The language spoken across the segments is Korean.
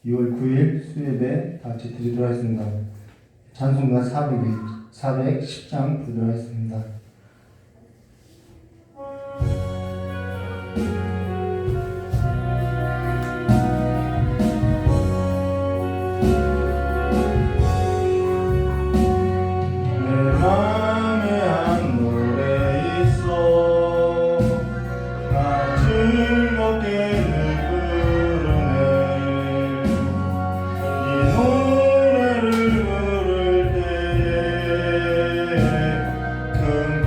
2월 9일 수요예배 다 같이 드리도록 하겠습니다. 찬송가 410장 부르도록 하겠습니다. 큰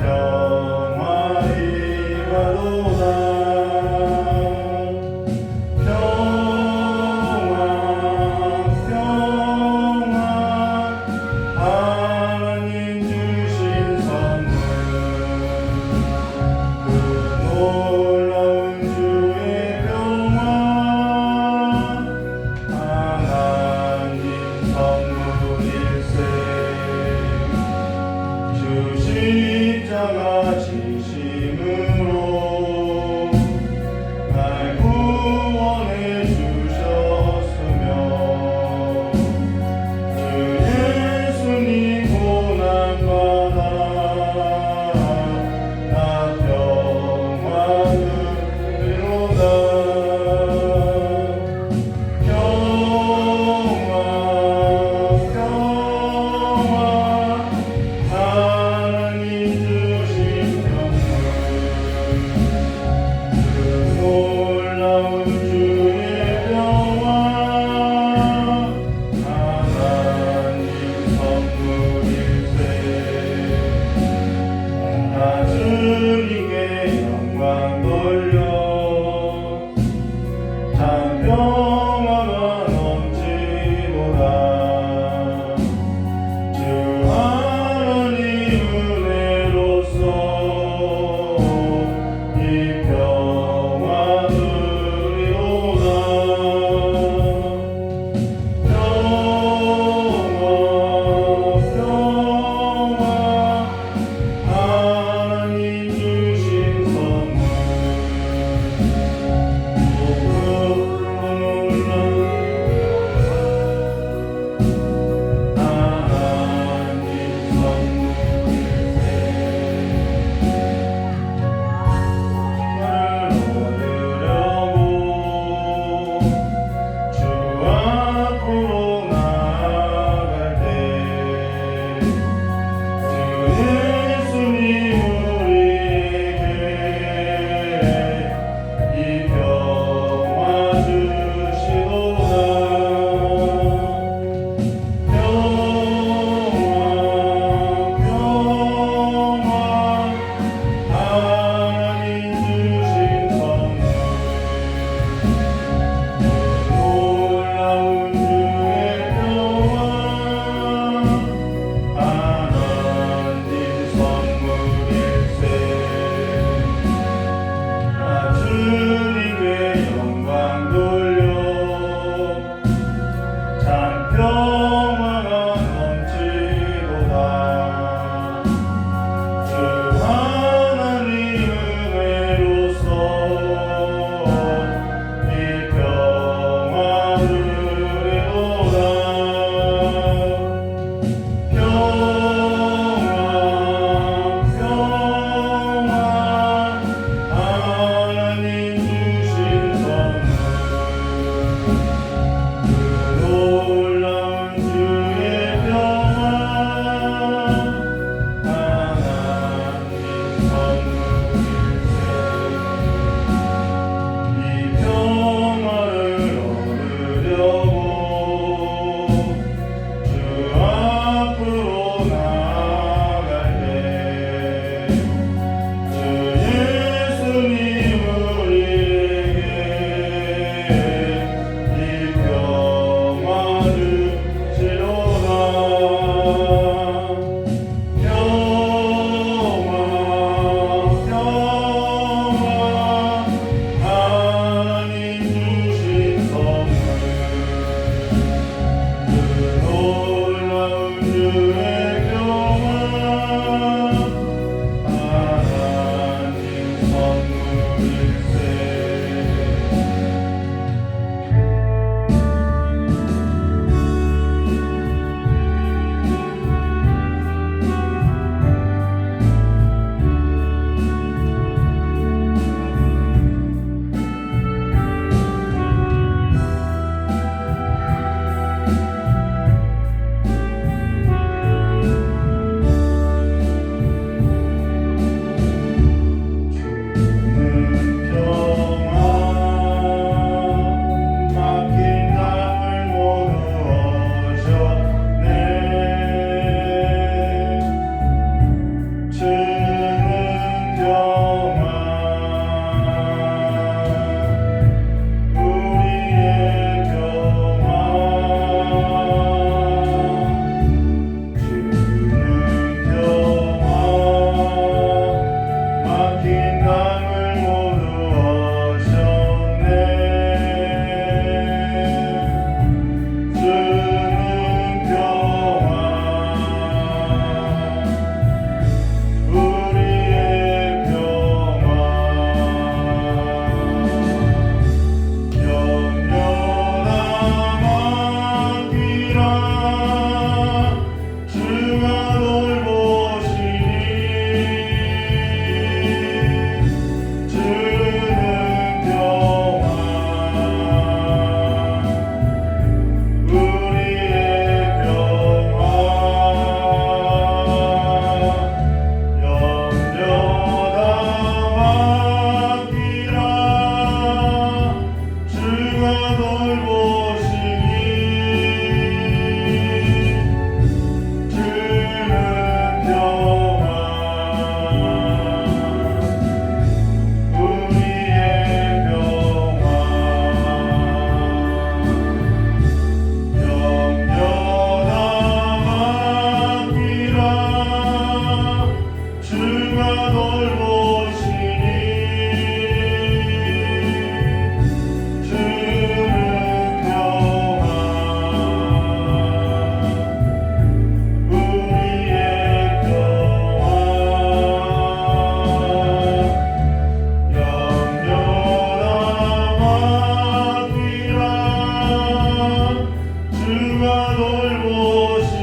돌보시니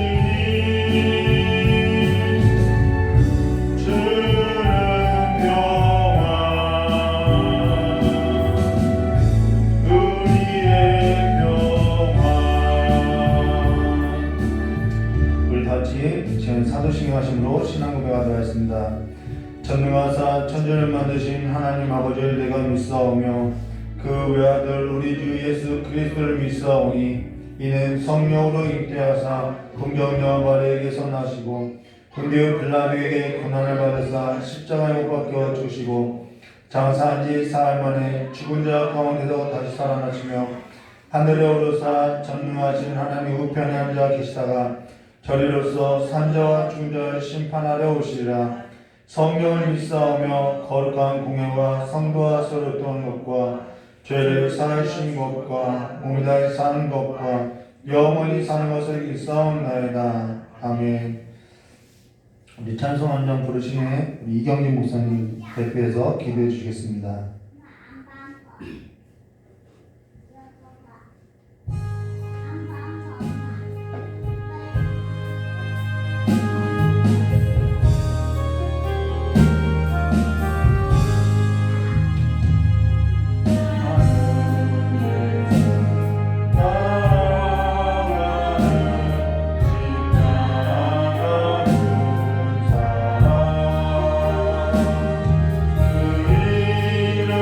주는 평화 우리의 평화. 우리 다 같이 지금 사도신경 하심으로 신앙 고백하도록 하겠습니다. 전능하사 천지를 만드신 하나님 아버지를 내가 믿사오며 그 외아들 우리 주 예수 그리스도를 믿사오니 이는 성령으로 잉태하사 긍정녀 마리에게서 나시고 본디오 빌라도에게 고난을 받으사 십자가에 못 박혀 죽으시고 장사한 지 사흘 만에 죽은 자 가운데서 다시 살아나시며 하늘에 오르사 전능하신 하나님 우편에 앉아 계시다가 저리로서 산자와 중자를 심판하려 오시리라. 성령을 믿사오며 거룩한 공회와 성도와 서로 도는 것과 죄를 사하시는 것과 몸이 다해 사는 것과 영원히 사는 것을 믿사옵나이다. 아멘. 우리 찬송 한 장 부르시는 우리 이경진 목사님 대표해서 기도해 주시겠습니다. 그 이름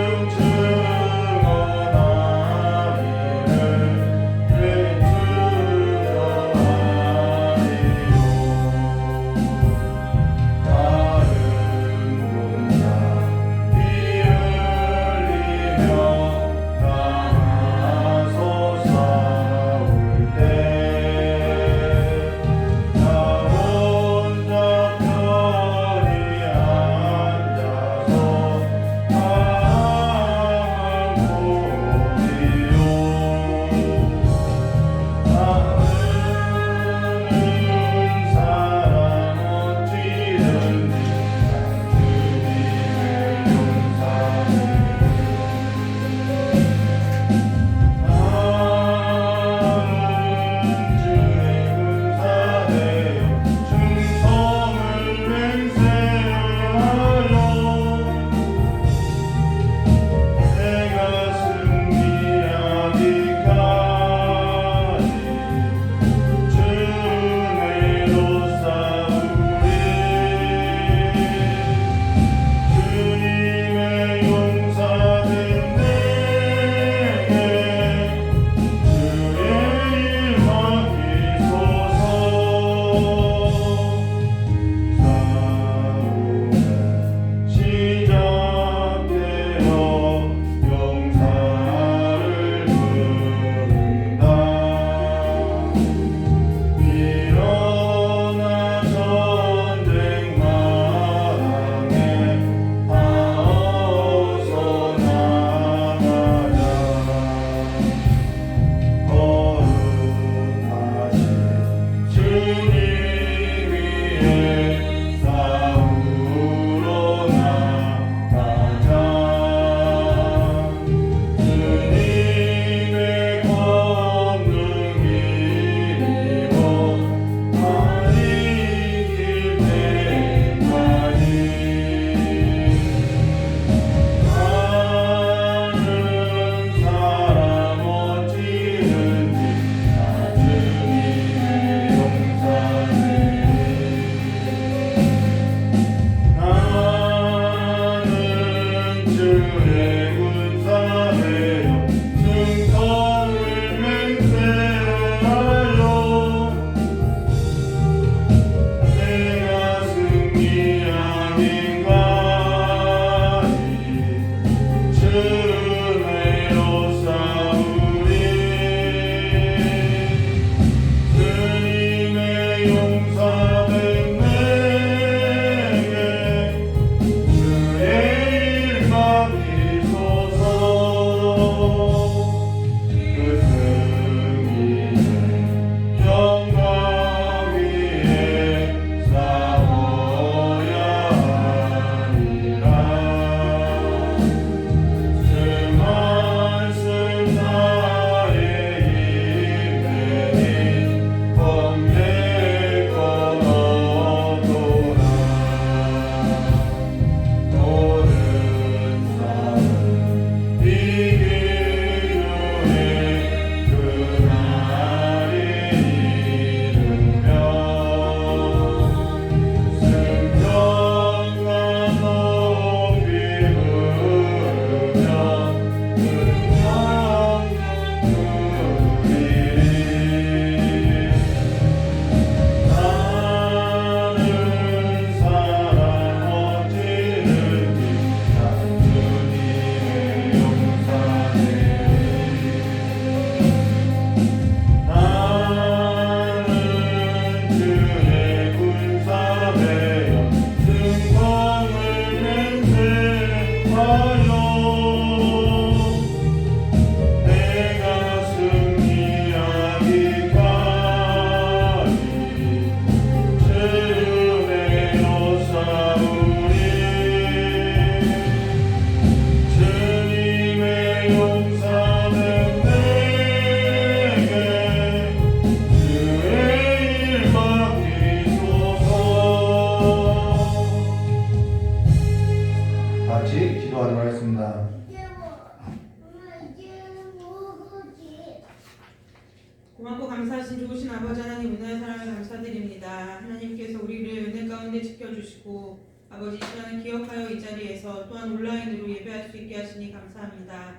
고맙고 감사하신 좋으신 아버지 하나님 은혜의 사랑을 감사드립니다. 하나님께서 우리를 은혜 가운데 지켜주시고 아버지 이 시간을 기억하여 이 자리에서 또한 온라인으로 예배할 수 있게 하시니 감사합니다.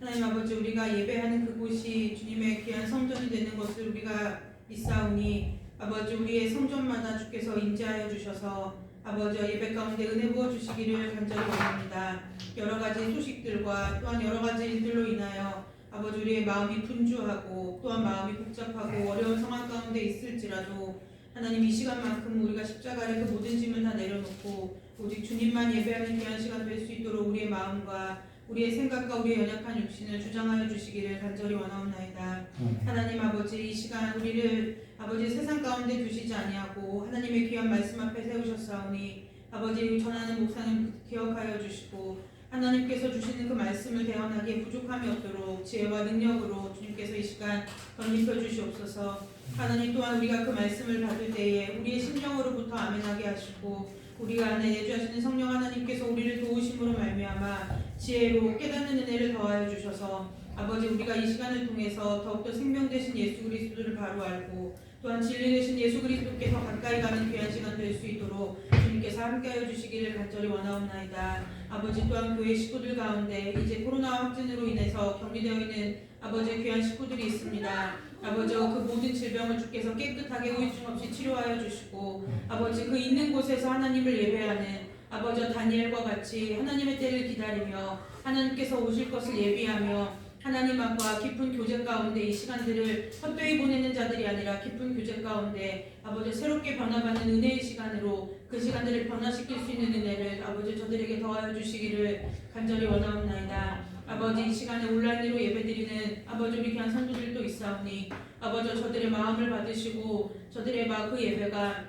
하나님 아버지 우리가 예배하는 그곳이 주님의 귀한 성전이 되는 것을 우리가 믿사오니 아버지 우리의 성전마다 주께서 임재하여 주셔서 아버지 예배 가운데 은혜 부어 주시기를 간절히 원합니다. 여러 가지 소식들과 또한 여러 가지 일들로 인하여 아버지 우리의 마음이 분주하고 또한 마음이 복잡하고 어려운 상황 가운데 있을지라도 하나님 이 시간만큼 우리가 십자가 아래 그 모든 짐을 다 내려놓고 오직 주님만 예배하는 귀한 시간 될 수 있도록 우리의 마음과 우리의 생각과 우리의 연약한 육신을 주장하여 주시기를 간절히 원하옵나이다. 하나님 아버지 이 시간 우리를 아버지 세상 가운데 두시지 아니하고 하나님의 귀한 말씀 앞에 세우셨사오니 아버지 전하는 목사님 기억하여 주시고 하나님께서 주시는 그 말씀을 대언하기에 부족함이 없도록 지혜와 능력으로 주님께서 이 시간 덧입혀 주시옵소서. 하나님 또한 우리가 그 말씀을 받을 때에 우리의 심령으로부터 아멘하게 하시고 우리가 안에 내주하시는 성령 하나님께서 우리를 도우심으로 말미암아 지혜로 깨닫는 은혜를 더하여 주셔서 아버지 우리가 이 시간을 통해서 더욱더 생명 되신 예수 그리스도를 바로 알고 또한 진리 되신 예수 그리스도께서 가까이 가는 귀한 시간 될 수 있도록 주님께서 함께하여 주시기를 간절히 원하옵나이다. 아버지 또한 교회 식구들 가운데 이제 코로나 확진으로 인해서 격리되어 있는 아버지의 귀한 식구들이 있습니다. 아버지 그 모든 질병을 주께서 깨끗하게 후유증 없이 치료하여 주시고 아버지 그 있는 곳에서 하나님을 예배하는 아버지 다니엘과 같이 하나님의 때를 기다리며 하나님께서 오실 것을 예비하며 하나님 앞과 깊은 교제 가운데 이 시간들을 헛되이 보내는 자들이 아니라 깊은 교제 가운데 아버지 새롭게 변화받는 은혜의 시간으로 그 시간들을 변화시킬 수 있는 은혜를 아버지 저들에게 더하여 주시기를 간절히 원하옵나이다. 아버지 이 시간에 온라인으로 예배드리는 아버지 우리 귀한 성도들도 있사오니 아버지 저들의 마음을 받으시고 저들의 그 예배가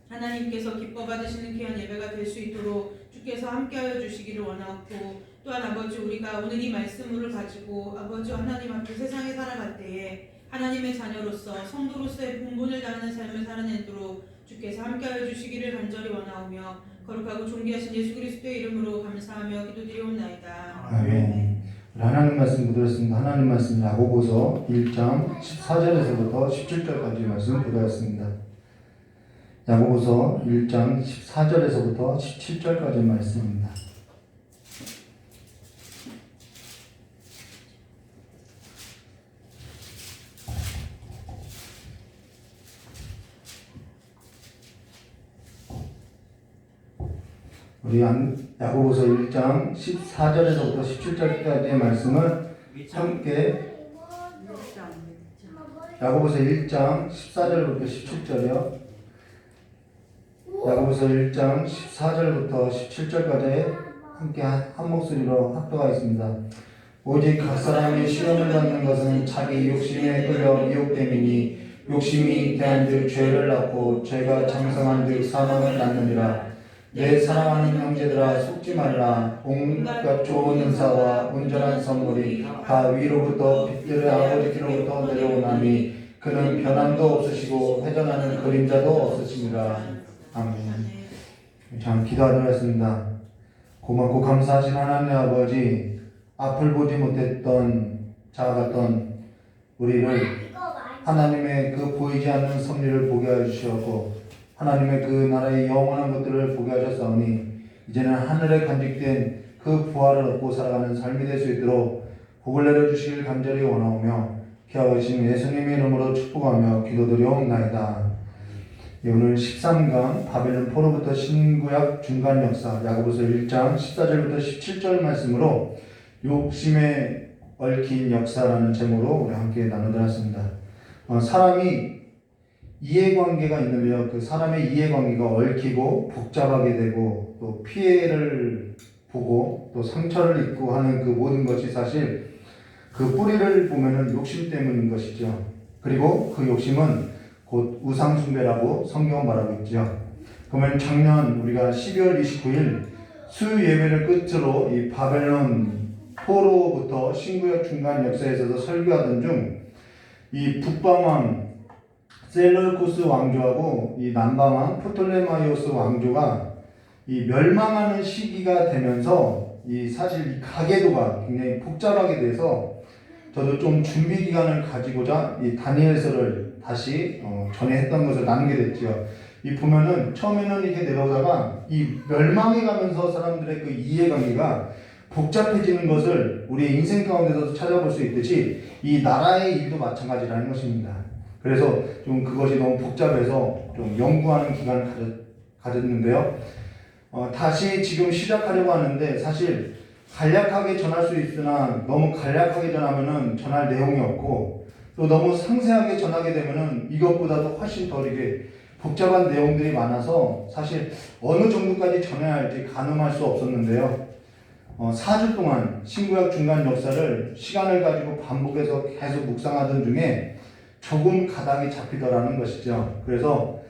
하나님께서 기뻐 받으시는 귀한 예배가 될 수 있도록 주께서 함께하여 주시기를 원하옵고 또한 아버지 우리가 오늘 이 말씀을 가지고 아버지 하나님 앞에 세상에 살아갈 때에 하나님의 자녀로서 성도로서의 본분을 다하는 삶을 살아내도록 주께서 함께하여 주시기를 간절히 원하오며 거룩하고 존귀하신 예수 그리스도의 이름으로 감사하며 기도드리옵나이다. 아멘. 하나님 말씀 보도록 하나님 말씀 야고보서 1장 14절에서부터 17절까지 말씀 보도록 야고보서 1장 14절에서부터 17절까지 말씀입니다. 우리 야고보서 1장 14절에서부터 17절까지의 말씀을 함께 야고보서 1장 14절부터 17절이요. 야고보서 1장 14절부터 17절까지 함께 한 목소리로 합독하겠습니다. 오직 각 사람이 시험을 받는 것은 자기 욕심에 끌려 미혹됨이니 욕심이 잉태한즉 죄를 낳고 죄가 장성한즉 사망을 낳느니라. 내 사랑하는 형제들아 속지 말라. 온갖 좋은 은사와 온전한 선물이 다 위로부터 빛들의 아버지께로부터 내려오나니 그는 변함도 없으시고 회전하는 그림자도 없으시니라. 아멘. 참 기도하겠습니다. 고맙고 감사하신 하나님 아버지, 앞을 보지 못했던 자 같던 우리를 하나님의 그 보이지 않는 섭리를 보게 해주셨고 하나님의 그 나라의 영원한 것들을 보게 하셨사오니 이제는 하늘에 간직된 그 부활을 얻고 살아가는 삶이 될 수 있도록 복을 내려주시길 간절히 원하오며 귀하신 예수님의 이름으로 축복하며 기도드리옵나이다. 오늘 13강 바벨론 포로부터 신구약 중간 역사 야고보서 1장 14절부터 17절 말씀으로 욕심에 얽힌 역사라는 제목으로 우리 함께 나누드렸습니다. 사람이 이해관계가 있는데요. 그 사람의 이해관계가 얽히고 복잡하게 되고 또 피해를 보고 또 상처를 입고 하는 그 모든 것이 사실 그 뿌리를 보면은 욕심 때문인 것이죠. 그리고 그 욕심은 곧 우상숭배라고 성경은 말하고 있죠. 그러면 작년 우리가 12월 29일 수요 예배를 끝으로 이 바벨론 포로부터 신구약 중간 역사에서도 설교하던 중 이 북방왕 셀루쿠스 왕조하고 이 남방왕 프톨레마이오스 왕조가 이 멸망하는 시기가 되면서 이 사실 이 가계도가 굉장히 복잡하게 돼서 저도 좀 준비 기간을 가지고자 이 다니엘서를 다시 전에 했던 것을 나누게 됐죠. 이 보면은 처음에는 이렇게 내려오다가 이 멸망해 가면서 사람들의 그 이해관계가 복잡해지는 것을 우리의 인생 가운데서도 찾아볼 수 있듯이 이 나라의 일도 마찬가지라는 것입니다. 그래서 좀 그것이 너무 복잡해서 좀 연구하는 기간을 가졌는데요. 다시 지금 시작하려고 하는데 사실 간략하게 전할 수 있으나 너무 간략하게 전하면은 전할 내용이 없고 또 너무 상세하게 전하게 되면은 이것보다도 훨씬 더 이렇게 복잡한 내용들이 많아서 사실 어느 정도까지 전해야 할지 가늠할 수 없었는데요. 4주 동안 신구약 중간 역사를 시간을 가지고 반복해서 계속 묵상하던 중에 조금 가닥이 잡히더라는 것이죠. 그래서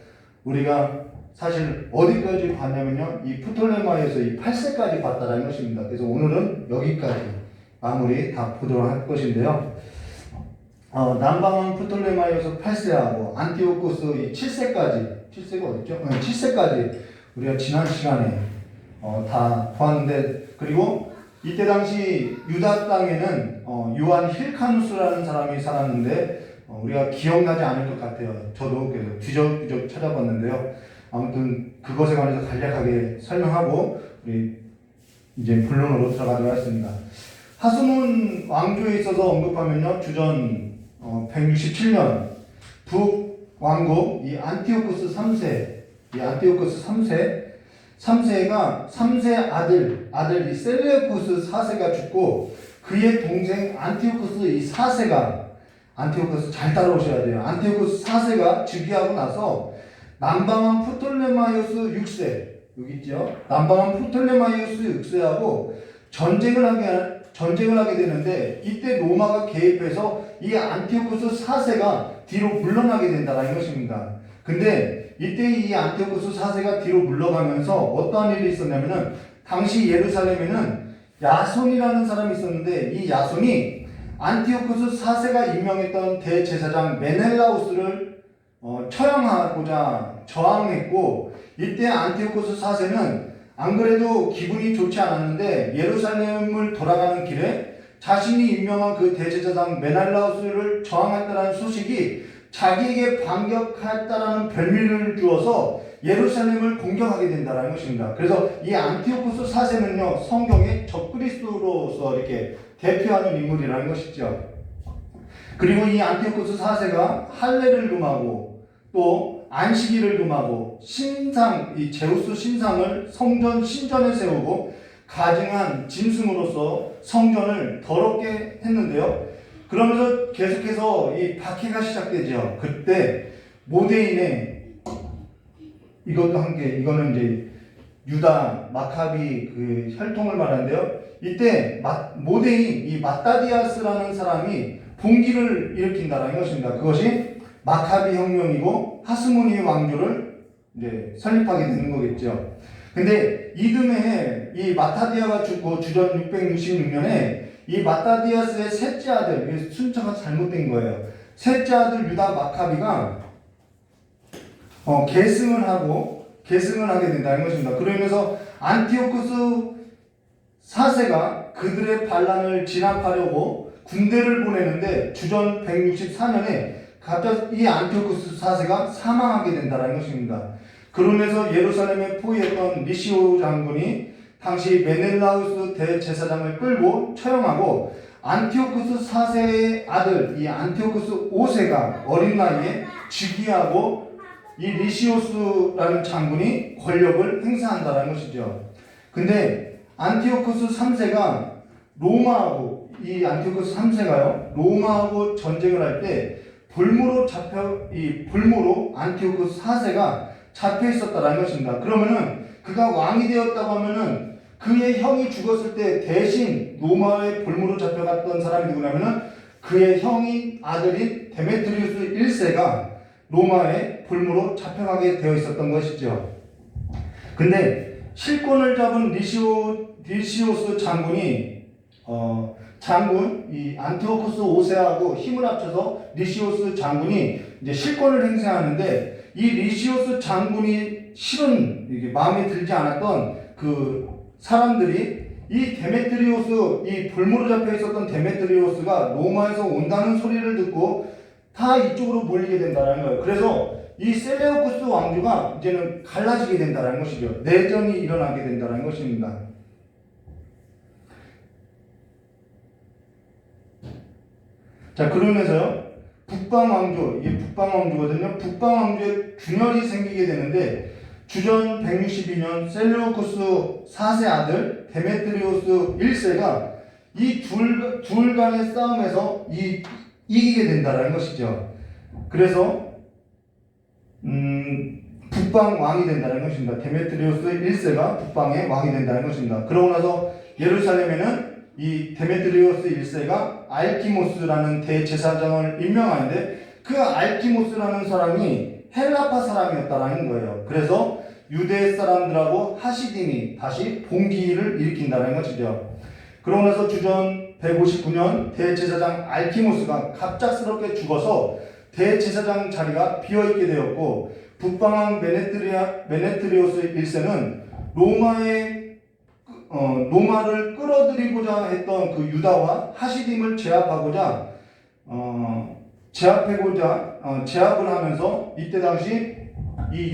우리가 사실 어디까지 봤냐면요, 이 프톨레마이에서 이 8세까지 봤다는 것입니다. 그래서 오늘은 여기까지 마무리 다 보도록 할 것인데요. 남방왕 프톨레마이에서 8세하고 안티오코스 이 7세가 어딨죠? 7세까지 우리가 지난 시간에 다 보았는데, 그리고 이때 당시 유다 땅에는 요한 힐카누스라는 사람이 살았는데 우리가 기억나지 않을 것 같아요. 저도 계속 뒤적뒤적 찾아봤는데요. 아무튼 그것에 관해서 간략하게 설명하고 우리 이제 본론으로 들어가도록 하겠습니다. 하스몬 왕조에 있어서 언급하면요, 주전 167년 북왕국 이 안티오코스 3세가 3세 아들 이 셀레우쿠스 4세가 죽고 그의 동생 안티오코스 이 4세가, 안티오코스 잘 따라오셔야 돼요. 안티오코스 4세가 즉위하고 나서 남방왕 프톨레마이오스 6세, 여기 있죠? 남방왕 프톨레마이오스 6세하고 전쟁을 하게 되는데 이때 로마가 개입해서 이 안티오코스 4세가 뒤로 물러나게 된다는 것입니다. 근데 이때 이 안티오코스 4세가 뒤로 물러가면서 어떠한 일이 있었냐면은 당시 예루살렘에는 야손이라는 사람이 있었는데 이 야손이 안티오코스 4세가 임명했던 대제사장 메넬라우스를 처형하고자 저항했고, 이때 안티오코스 4세는 안 그래도 기분이 좋지 않았는데 예루살렘을 돌아가는 길에 자신이 임명한 그 대제사장 메넬라우스를 저항했다는 소식이 자기에게 반격했다라는 별명을 주어서 예루살렘을 공격하게 된다는 것입니다. 그래서 이 안티오코스 4세는요, 성경의 적그리스도로서 이렇게 대표하는 인물이라는 것이죠. 그리고 이 안티오코스 4세가 할례를 금하고 또 안식일을 금하고 이 제우스 신상을 성전 신전에 세우고 가증한 짐승으로서 성전을 더럽게 했는데요. 그러면서 계속해서 이 박해가 시작되죠. 그때 모데인의 이것도 이거는 이제 유다 마카비 그 혈통을 말하는데요. 이때 모데인 이 마따디아스라는 사람이 봉기를 일으킨다는 것입니다. 그것이 마카비 혁명이고 하스모니 왕조를 이제 설립하게 되는 거겠죠. 근데 이듬해 이 마타디아가 죽고 주전 666년에 이 마타디아스의 셋째 아들, 순서가 잘못된 거예요. 셋째 아들 유다 마카비가 계승을 하게 된다는 것입니다. 그러면서 안티오코스 4세가 그들의 반란을 진압하려고 군대를 보내는데 주전 164년에 갑자기 이 안티오코스 4세가 사망하게 된다는 것입니다. 그러면서 예루살렘에 포위했던 리시오 장군이 당시 메넬라우스 대제사장을 끌고 처형하고 안티오코스 4세의 아들 이 안티오코스 5세가 어린 나이에 즉위하고 이 리시오스라는 장군이 권력을 행사한다는 것이죠. 근데 안티오코스 3세가 이 안티오코스 3세가요, 로마하고 전쟁을 할 때 불무로 안티오코스 4세가 잡혀 있었다는 것입니다. 그러면은 그가 왕이 되었다고 하면은 그의 형이 죽었을 때 대신 로마의 볼무로 잡혀갔던 사람이 누구냐면은 그의 형인 아들인 데메트리우스 1세가 로마의 볼무로 잡혀가게 되어 있었던 것이죠. 근데 실권을 잡은 리시오스 장군이 이 안티오코스 5세하고 힘을 합쳐서 리시오스 장군이 이제 실권을 행사하는데 이 리시오스 장군이 실은 이게 마음에 들지 않았던 그 사람들이 이 데메트리오스, 이 볼모로 잡혀 있었던 데메트리오스가 로마에서 온다는 소리를 듣고 다 이쪽으로 몰리게 된다는 거예요. 그래서 이 셀레우쿠스 왕조가 이제는 갈라지게 된다는 것이죠. 내전이 일어나게 된다는 것입니다. 자, 그러면서요, 북방왕조, 이게 북방왕조거든요. 북방왕조에 균열이 생기게 되는데, 주전 162년 셀레우쿠스 4세 아들 데메트리오스 1세가 이 둘 간의 싸움에서 이기게 된다는 것이죠. 그래서 북방 왕이 된다는 것입니다. 데메트리오스 1세가 북방의 왕이 된다는 것입니다. 그러고 나서 예루살렘에는 이 데메트리오스 1세가 알키모스라는 대제사장을 임명하는데 그 알키모스라는 사람이 헬라파 사람이었다라는 거예요. 그래서 유대 사람들하고 하시딘이 다시 봉기를 일으킨다는 것이죠. 그러고 나서 주전 159년 대제사장 알키모스가 갑작스럽게 죽어서 대제사장 자리가 비어있게 되었고 북방왕 메네트리오스 1세는 로마를 끌어들이고자 했던 그 유다와 하시딤을 제압을 하면서 이때 당시 이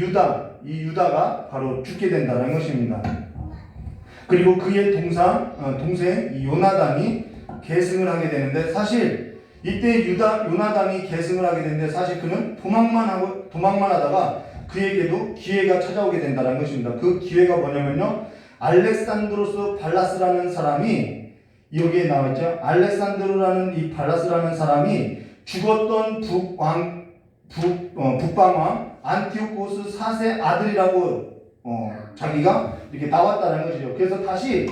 유다가 바로 죽게 된다는 것입니다. 그리고 그의 동생 이 요나단이 계승을 하게 되는데 사실 이때 요나단이 계승을 하게 되는데 사실 그는 도망만 하다가 그에게도 기회가 찾아오게 된다는 것입니다. 그 기회가 뭐냐면요. 알렉산드로스 발라스라는 사람이 여기에 나와있죠. 알렉산드로라는 이 발라스라는 사람이 죽었던 북방왕 안티오코스 4세 아들이라고 자기가 이렇게 나왔다는 것이죠. 그래서 다시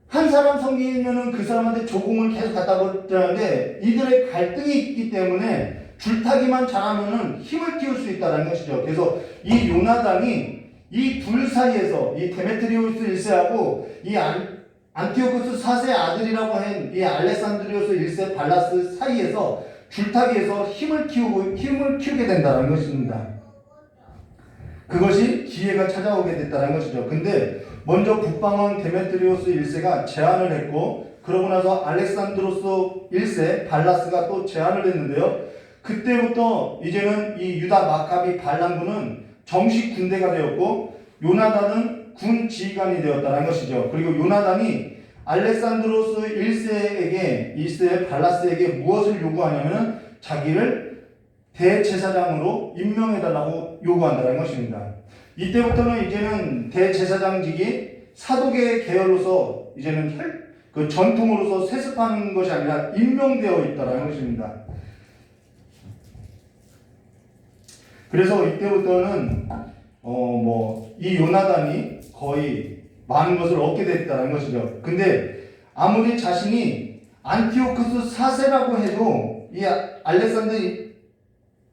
한 사람 섬기면은 그 사람한테 조공을 계속 갖다 버리는데 이들의 갈등이 있기 때문에 줄타기만 잘하면은 힘을 키울 수 있다는 것이죠. 그래서 이 요나단이 이 둘 사이에서 이 데메트리오스 1세하고 이 안티오코스 4세 아들이라고 한 이 알렉산드리오스 1세 발라스 사이에서 줄타기에서 힘을 키우게 된다는 것입니다. 그것이 기회가 찾아오게 됐다는 것이죠. 근데 먼저 북방왕 데메트리오스 1세가 제안을 했고 그러고 나서 알렉산드로스 1세 발라스가 또 제안을 했는데요. 그때부터 이제는 이 유다 마카비 반란군은 정식 군대가 되었고 요나단은 군 지휘관이 되었다는 것이죠. 그리고 요나단이 알렉산드로스 1세 발라스에게 무엇을 요구하냐면 자기를 대제사장으로 임명해달라고 요구한다는 것입니다. 이때부터는 이제는 대제사장직이 사독의 계열로서 이제는 그 전통으로서 세습하는 것이 아니라 임명되어 있다는 것입니다. 그래서 이때부터는 이 요나단이 거의 많은 것을 얻게 됐다는 것이죠. 근데 아무리 자신이 안티오쿠스 4세라고 해도 이 알렉산드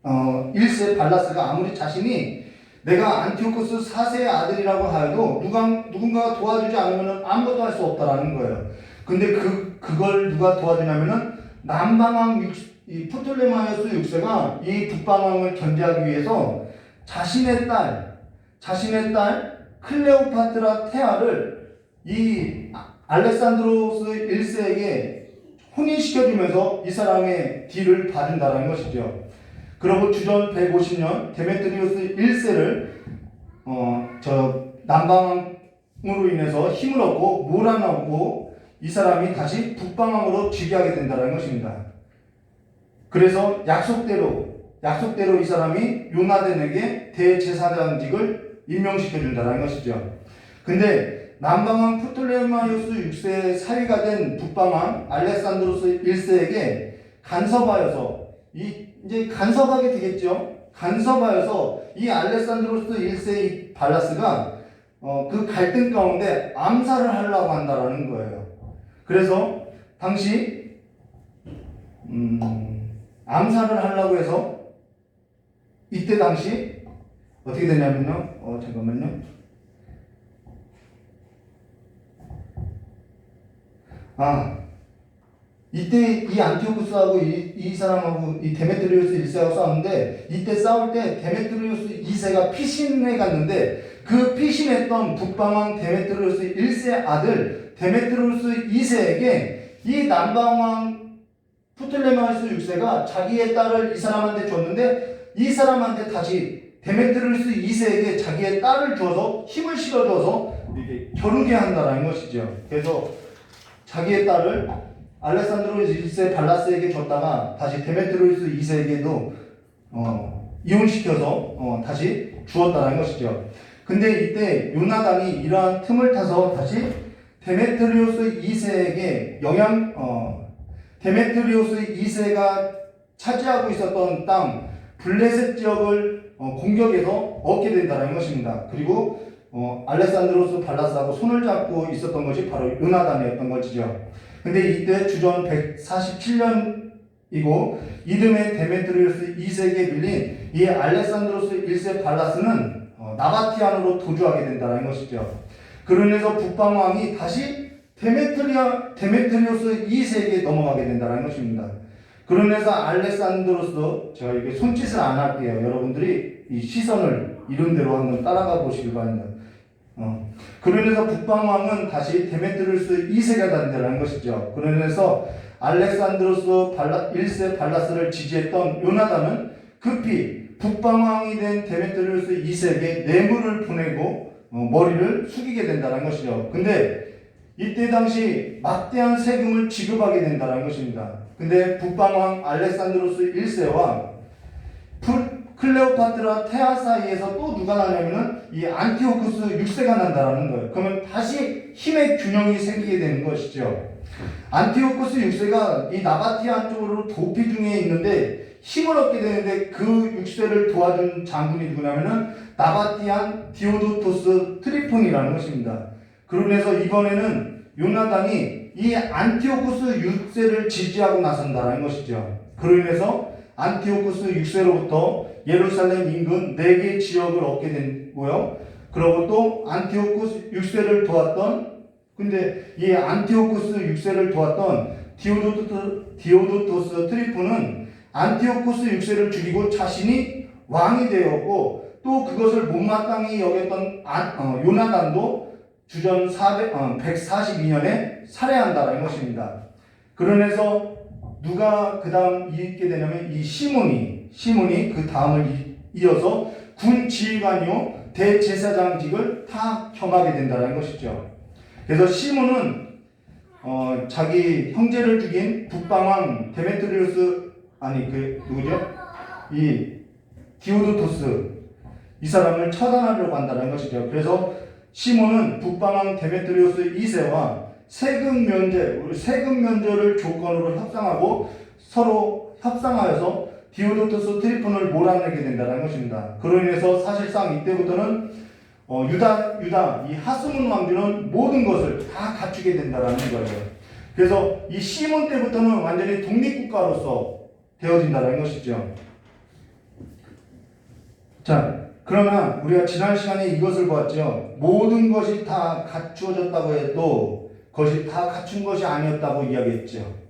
1세 발라스가 아무리 자신이 내가 안티오쿠스 4세의 아들이라고 하여도 누군가가 도와주지 않으면 아무것도 할 수 없다라는 거예요. 근데 그걸 누가 도와주냐면은 남방왕 이 프톨레마이오스 6세가 이 북방왕을 견제하기 위해서 자신의 딸 클레오파트라 테아를 이 알렉산드로스 1세에게 혼인시켜주면서 이 사람의 뒤를 봐준다는 것이죠. 그리고 주전 150년 데메트리오스 1세를 남방왕으로 인해서 힘을 얻고 몰아넣고 이 사람이 다시 북방왕으로 즉위하게 된다는 것입니다. 그래서 약속대로 이 사람이 요나단에게 대제사장직을 임명시켜준다는 것이죠. 근데 남방왕 프톨레마이오스 6세의 사위가 된 북방왕 알렉산드로스 1세에게 간섭하여서 이제 간섭하게 되겠죠. 간섭하여서 이 알렉산드로스 1세의 발라스가 그 갈등 가운데 암살을 하려고 한다라는 거예요. 그래서 당시 암살을 하려고 해서 이때 당시 어떻게 되냐면요. 잠깐만요. 이때 이 안티오쿠스하고 이 사람하고 이 데메트리오스 1세하고 싸웠는데 이때 싸울 때 데메트리오스 2세가 피신해 갔는데 그 피신했던 북방왕 데메트리우스 1세 아들 데메트리우스 2세에게 이 남방왕 프톨레마이오스 6세가 자기의 딸을 이 사람한테 줬는데 이 사람한테 다시 데메트리우스 2세에게 자기의 딸을 줘서 힘을 실어줘서 이렇게 겨루게 한다는 것이죠. 그래서 자기의 딸을 알렉산드로스 1세 발라스에게 줬다가 다시 데메트리우스 2세에게도 이혼시켜서 다시 주었다는 것이죠. 근데 이때 요나단이 이러한 틈을 타서 다시 데메트리우스 2세에게 데메트리우스 2세가 차지하고 있었던 땅 블레셋 지역을 공격해서 얻게 된다는 것입니다. 그리고 알렉산드로스 발라스하고 손을 잡고 있었던 것이 바로 요나단이었던 것이죠. 근데 이때 주전 147년이고 이듬해 데메트리우스 2세에게 밀린 이 알렉산드로스 1세 발라스는 나바티안으로 도주하게 된다는 것이죠. 그러면서 북방왕이 다시 데메트리우스 2세에게 넘어가게 된다는 것입니다. 그러면서 알렉산드로스, 제가 이게 손짓을 안 할게요. 여러분들이 이 시선을 이런 대로 한번 따라가 보시길 바랍니다. 그러면서 북방왕은 다시 데메트리우스 2세가 된다는 것이죠. 그러면서 알렉산드로스 1세 발라스를 지지했던 요나단은 급히 북방왕이 된 데메트리우스 2세에게 뇌물을 보내고 머리를 숙이게 된다는 것이죠. 근데 이때 당시 막대한 세금을 지급하게 된다는 것입니다. 근데 북방왕 알렉산드로스 1세와 클레오파트라 테아 사이에서 또 누가 나냐면은 이 안티오쿠스 6세가 난다라는 거예요. 그러면 다시 힘의 균형이 생기게 되는 것이죠. 안티오쿠스 6세가 이 나바티안 쪽으로 도피 중에 있는데 힘을 얻게 되는데 그 6세를 도와준 장군이 누구냐면은 나바티안 디오도토스 트리폰이라는 것입니다. 그러면서 이번에는 요나단이 이 안티오쿠스 6세를 지지하고 나선다는 것이죠. 그로 인해서 안티오쿠스 6세로부터 예루살렘 인근 4개의 지역을 얻게 되고요. 그리고 또 안티오쿠스 6세를 도왔던, 근데 이 안티오쿠스 6세를 도왔던 디오도토스 트리폰은 안티오쿠스 6세를 죽이고 자신이 왕이 되었고, 또 그것을 못마땅히 여겼던 요나단도 주전 142년에 살해한다는 것입니다. 그러면서 누가 그 다음 있게 되냐면 이 시몬이 그 다음을 이어서 군 지휘관이요 대제사장직을 다 겸하게 된다는 것이죠. 그래서 시몬은 자기 형제를 죽인 북방왕 데메트리우스 이 디오도토스 이 사람을 처단하려고 한다는 것이죠. 그래서 시몬은 북방왕 데메트리우스 2세와 세금 면제를 조건으로 협상하고 서로 협상하여서 디오도토스 트리폰을 몰아내게 된다는 것입니다. 그로 인해서 사실상 이때부터는 유다 이 하스몬 왕조는 모든 것을 다 갖추게 된다는 거예요. 그래서 이 시몬 때부터는 완전히 독립국가로서 되어진다는 것이죠. 자, 그러나 우리가 지난 시간에 이것을 보았죠. 모든 것이 다 갖추어졌다고 해도 그것이 다 갖춘 것이 아니었다고 이야기했죠.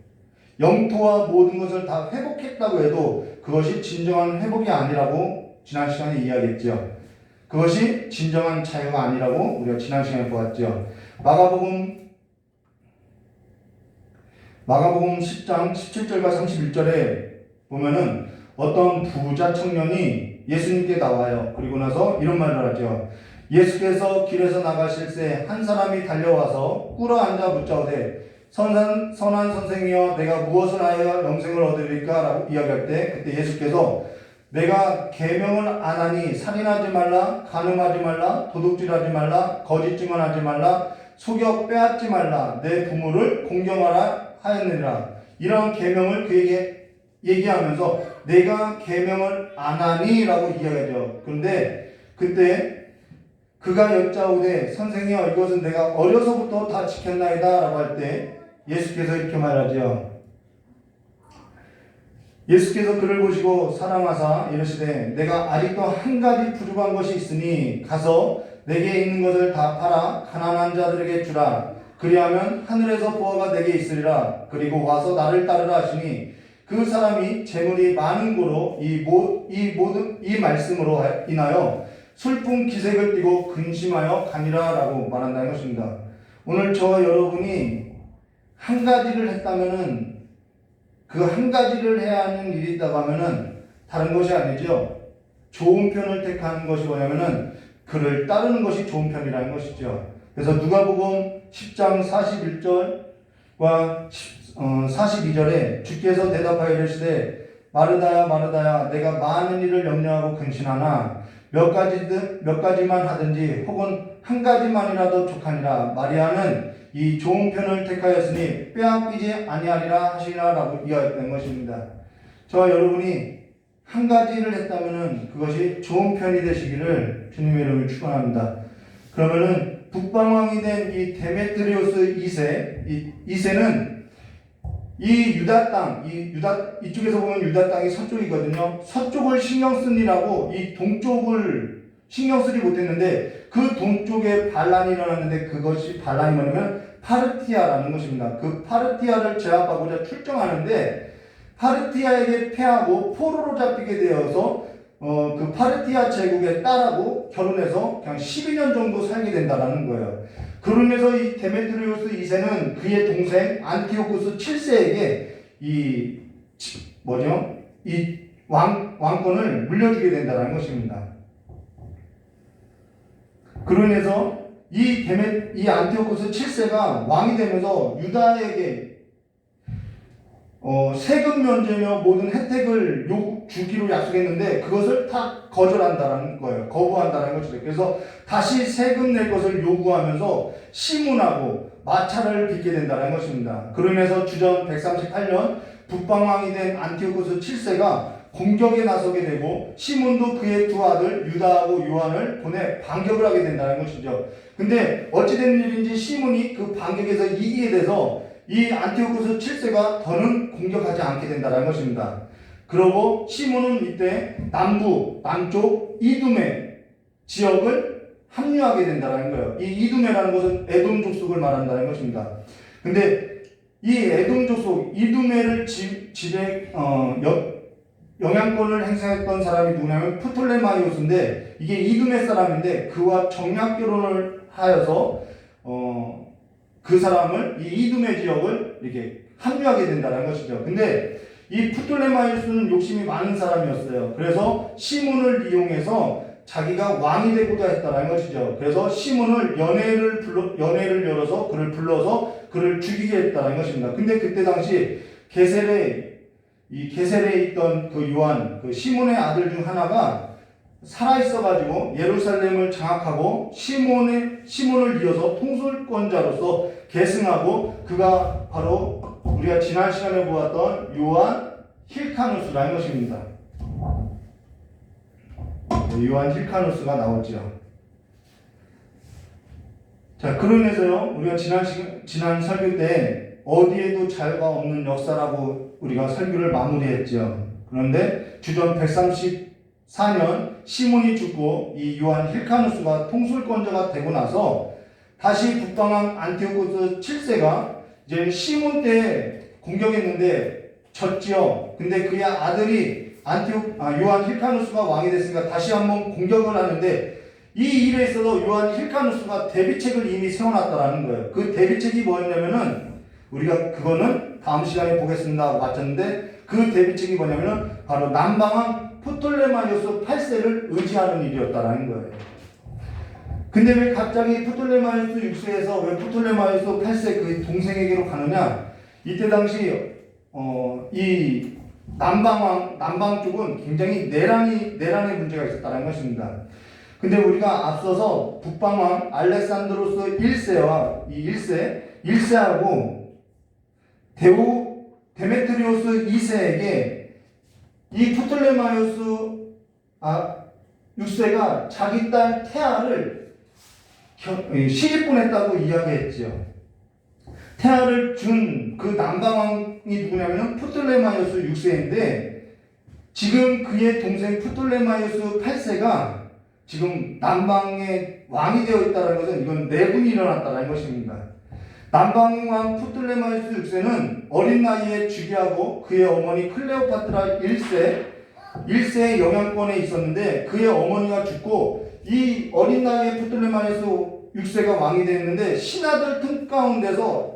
영토와 모든 것을 다 회복했다고 해도 그것이 진정한 회복이 아니라고 지난 시간에 이야기했죠. 그것이 진정한 자유가 아니라고 우리가 지난 시간에 보았죠. 마가복음 10장 17절과 31절에 보면은 어떤 부자 청년이 예수님께 나와요. 그리고 나서 이런 말을 하죠. 예수께서 길에서 나가실 새 한 사람이 달려와서 꿇어 앉아 묻자오되 선한 선생이여 내가 무엇을 하여 영생을 얻으리까? 라고 이야기할 때 그때 예수께서 내가 계명을 안 하니 살인하지 말라, 간음하지 말라, 도둑질하지 말라, 거짓 증언하지 말라, 속여 빼앗지 말라, 내 부모를 공경하라 하였느니라. 이러한 계명을 그에게 얘기하면서 내가 계명을 안 하니 라고 이야기하죠. 그런데 그때 그가 여짜오되 선생이여 이것은 내가 어려서부터 다 지켰나이다 라고 할 때 예수께서 이렇게 말하죠. 예수께서 그를 보시고 사랑하사 이르시되 내가 아직도 한 가지 부족한 것이 있으니 가서 내게 있는 것을 다 팔아 가난한 자들에게 주라. 그리하면 하늘에서 보화가 내게 있으리라. 그리고 와서 나를 따르라 하시니 그 사람이 재물이 많은 고로 이 말씀으로 인하여 슬픈 기색을 띠고 근심하여 가니라 라고 말한다는 것입니다. 오늘 저와 여러분이 한 가지를 했다면은 그 한 가지를 해야 하는 일이 있다고 하면은 다른 것이 아니죠. 좋은 편을 택하는 것이 뭐냐면은 그를 따르는 것이 좋은 편이라는 것이죠. 그래서 누가복음 10장 41절과 42절에 주께서 대답하여 이르시되 마르다야 마르다야 내가 많은 일을 염려하고 근심하나 몇 가지만 하든지 혹은 한 가지만이라도 족하니라. 마리아는 이 좋은 편을 택하였으니 빼앗기지 아니하리라 하시니라 라고 이야기했던 것입니다. 저와 여러분이 한 가지를 했다면은 그것이 좋은 편이 되시기를 주님의 이름으로 축원합니다. 그러면은 북방왕이 된 이 데메트리오스 2세는 이 유다 땅, 이쪽에서 보면 유다 땅이 서쪽이거든요. 서쪽을 신경 쓰느라고 이 동쪽을 신경 쓰지 못했는데 그 동쪽에 반란이 일어났는데 그것이 반란이 뭐냐면 파르티아라는 것입니다. 그 파르티아를 제압하고자 출정하는데 파르티아에게 패하고 포로로 잡히게 되어서 그 파르티아 제국의 딸하고 결혼해서 그냥 12년 정도 살게 된다라는 거예요. 그로 인해서 이 데메트리오스 2세는 그의 동생 안티오쿠스 7세에게 이 왕권을 물려주게 된다는 것입니다. 그로 인해서 이 안티오쿠스 7세가 왕이 되면서 유다에게 세금 면제며 모든 혜택을 주기로 약속했는데 그것을 다 거절한다라는 거예요. 거부한다라는 것이죠. 그래서 다시 세금 낼 것을 요구하면서 시문하고 마찰을 빚게 된다는 것입니다. 그로 인해서 주전 138년 북방왕이 된 안티오쿠스 7세가 공격에 나서게 되고 시몬도 그의 두 아들 유다하고 요한을 보내 반격을 하게 된다는 것이죠. 근데 어찌된 일인지 시몬이 그 반격에서 이기게 돼서 이 안티오쿠스 7세가 더는 공격하지 않게 된다는 것입니다. 그러고 시몬은 이때 남쪽 이두메 지역을 합류하게 된다는 거예요. 이 이두메라는 것은 에돔 족속을 말한다는 것입니다. 근데 이 에돔 족속 이두메를 영향권을 행사했던 사람이 누구냐면 프톨레마이오스인데 이게 이두메 사람인데 그와 정략 결혼을 하여서 그 사람을 이 이두메 지역을 이렇게 합류하게 된다는 것이죠. 근데 이 프톨레마이오스는 욕심이 많은 사람이었어요. 그래서 시몬을 이용해서 자기가 왕이 되고자 했다는 것이죠. 그래서 시몬을 연회를 열어서 그를 불러서 그를 죽이게 했다는 것입니다. 근데 그때 당시 게셀에 있던 그 요한, 그 시몬의 아들 중 하나가 살아있어가지고 예루살렘을 장악하고 시몬을 이어서 통솔권자로서 계승하고 그가 바로 우리가 지난 시간에 보았던 요한 힐카누스라는 것입니다. 요한 힐카누스가 나오죠. 자, 그로 인해서요, 우리가 지난 설교 때 어디에도 자유가 없는 역사라고 우리가 설교를 마무리했죠. 그런데 주전 134년 시몬이 죽고 이 요한 힐카누스가 통솔권자가 되고 나서 다시 북방왕 안티오쿠스 7세가 이제 시몬 때 공격했는데 졌지요. 근데 그의 아들이 요한 힐카누스가 왕이 됐으니까 다시 한번 공격을 하는데 이 일에 있어서 요한 힐카누스가 대비책을 이미 세워놨다라는 거예요. 그 대비책이 뭐였냐면은 우리가 그거는 다음 시간에 보겠습니다 맞췄는데 그 대비책이 뭐냐면은 바로 남방왕 프톨레마이오스 8세를 의지하는 일이었다라는 거예요. 근데 왜 갑자기 프톨레마이오스 6세에서 왜 프톨레마이오스 8세 그 동생에게로 가느냐? 이때 당시 이 남방 쪽은 굉장히 내란의 문제가 있었다는 것입니다. 근데 우리가 앞서서 북방왕 알렉산드로스 1세와 이 1세하고 데메트리오스 2세에게 이 프톨레마이오스 6세가 자기 딸 테아를 시집보냈다고 이야기했죠. 테아를 준 그 남방왕이 누구냐면 프톨레마이오스 6세인데 지금 그의 동생 프톨레마이오스 8세가 지금 남방의 왕이 되어 있다는 것은 이건 내분이 일어났다는 것입니다. 남방왕 프톨레마이오스 6세는 어린 나이에 즉위하고 그의 어머니 클레오파트라 1세의 영향권에 있었는데 그의 어머니가 죽고 이 어린 나이에 프톨레마이오스 6세가 왕이 됐는데 신하들 틈 가운데서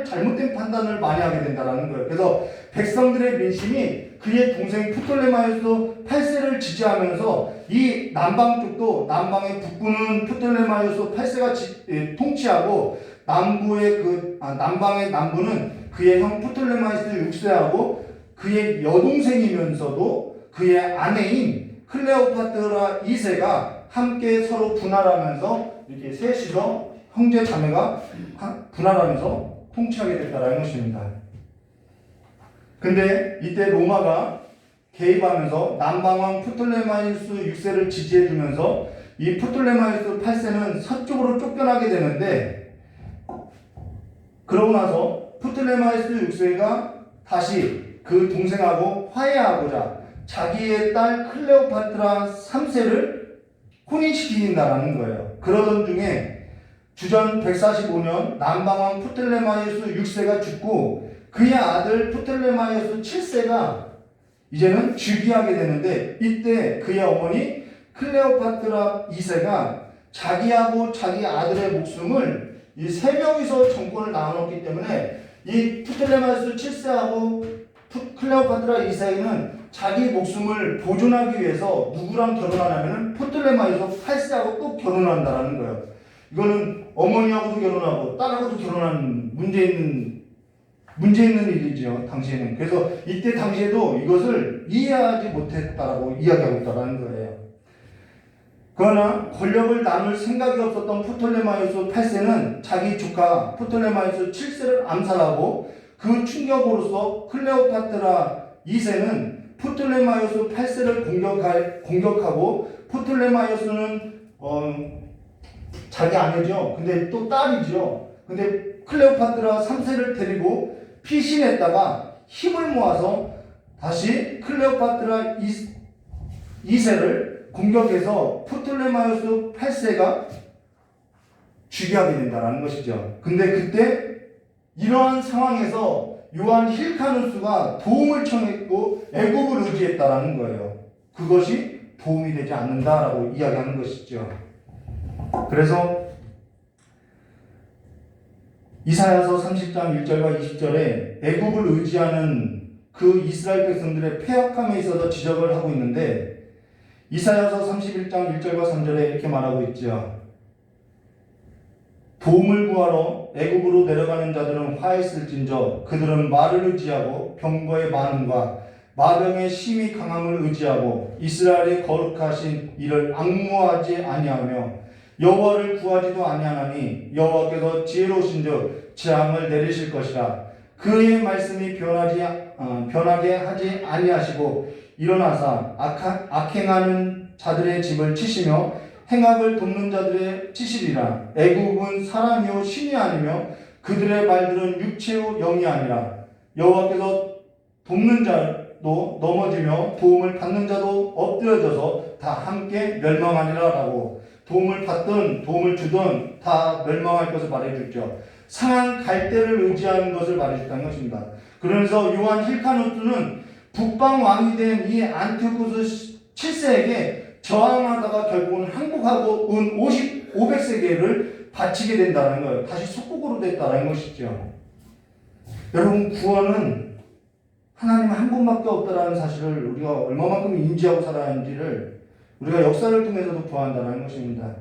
잘못된 판단을 많이 하게 된다는 거예요. 그래서 백성들의 민심이 그의 동생 프톨레마이오스 8세를 지지하면서 이 남방 쪽도 남방의 북부는 프톨레마이오스 8세가 통치하고 남방의 남부는 그의 형 프톨레마이오스 6세하고 그의 여동생이면서도 그의 아내인 클레오파트라 2세가 함께 서로 분할하면서 이렇게 셋이서 형제 자매가 분할하면서 통치하게 됐다라는 것입니다. 근데 이때 로마가 개입하면서 남방왕 프톨레마이오스 6세를 지지해주면서 이 프톨레마이오스 8세는 서쪽으로 쫓겨나게 되는데, 그러고 나서 프톨레마이오스 6세가 다시 그 동생하고 화해하고자 자기의 딸 클레오파트라 3세를 혼인시킨다라는 거예요. 그러던 중에 주전 145년 남방왕 프톨레마이오스 6세가 죽고 그의 아들 프톨레마이오스 7세가 이제는 즉위하게 되는데, 이때 그의 어머니 클레오파트라 2세가 자기하고 자기 아들의 목숨을 이 세 명이서 정권을 나눠놓기 때문에 이 프톨레마이오스 7세하고 클레오파트라 2세는 자기 목숨을 보존하기 위해서 누구랑 결혼하냐면은 프톨레마이오스 8세하고 또 결혼한다라는 거예요. 이거는 어머니하고도 결혼하고 딸하고도 결혼하는 문제 있는 일이죠, 당시에는. 그래서 이때 당시에도 이것을 이해하지 못했다라고 이야기하고 있다라는 거예요. 그러나 권력을 나눌 생각이 없었던 프톨레마이오스 8세는 자기 조카 프톨레마이오스 7세를 암살하고 그 충격으로서 클레오파트라 2세는 프톨레마이오스 8세를 공격하고, 프톨레마이오스는 자기 아내죠. 근데 또 딸이죠. 근데 클레오파트라 3세를 데리고 피신했다가 힘을 모아서 다시 클레오파트라 2세를 공격해서 프톨레마이오스 8세가 즉위하게 된다는 것이죠. 근데 그때 이러한 상황에서 요한 힐카누스가 도움을 청했고 애굽을 의지했다라는 거예요. 그것이 도움이 되지 않는다라고 이야기하는 것이죠. 그래서 이사야서 30장 1절과 20절에 애굽을 의지하는 그 이스라엘 백성들의 패역함에 있어서 지적을 하고 있는데, 이사야서 31장 1절과 3절에 이렇게 말하고 있죠. 도움을 구하러 애굽으로 내려가는 자들은 화했을진저 그들은 말을 의지하고 병거의 많음과 마병의 심히 강함을 의지하고 이스라엘의 거룩하신 이를 악무하지 아니하며 여호와를 구하지도 아니하나니 여호와께서 지혜로우신즉 재앙을 내리실 것이라. 그의 말씀이 변하게 하지 아니하시고 일어나사 악행하는 자들의 집을 치시며 행악을 돕는 자들의 치시리라. 애굽은 사람이요 신이 아니며 그들의 말들은 육체요 영이 아니라. 여호와께서 돕는 자도 넘어지며 도움을 받는 자도 엎드려져서 다 함께 멸망하리라 라고, 도움을 받든 도움을 주든 다 멸망할 것을 말해주죠. 상한 갈대를 의지하는 것을 말해줬다는 것입니다. 그러면서 요한 힐카누스는 북방 왕이 된 이 안티오쿠스 7세에게 저항하다가 결국은 항복하고 은 500세계를 바치게 된다는 거예요. 다시 속국으로 됐다는 것이죠. 여러분, 구원은 하나님 한 분밖에 없다라는 사실을 우리가 얼마만큼 인지하고 살아야 하는지를 우리가 역사를 통해서도 구한다는 것입니다.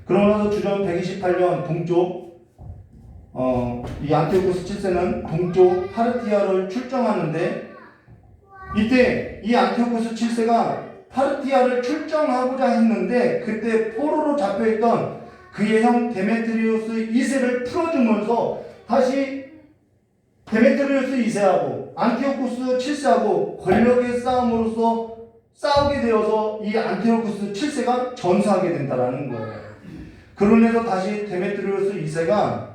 그러고 나서 주전 128년 동쪽 이 안티오쿠스 7세는 동쪽 파르티아를 출정하는데, 이때 이 안티오쿠스 7세가 파르티아를 출정하고자 했는데 그때 포로로 잡혀있던 그의 형 데메트리우스 2세를 풀어주면서 다시 데메트리우스 2세하고 안티오쿠스 7세하고 권력의 싸움으로서 싸우게 되어서 이 안티오쿠스 7세가 전사하게 된다는 거예요. 그러면서 다시 데메트리우스 2세가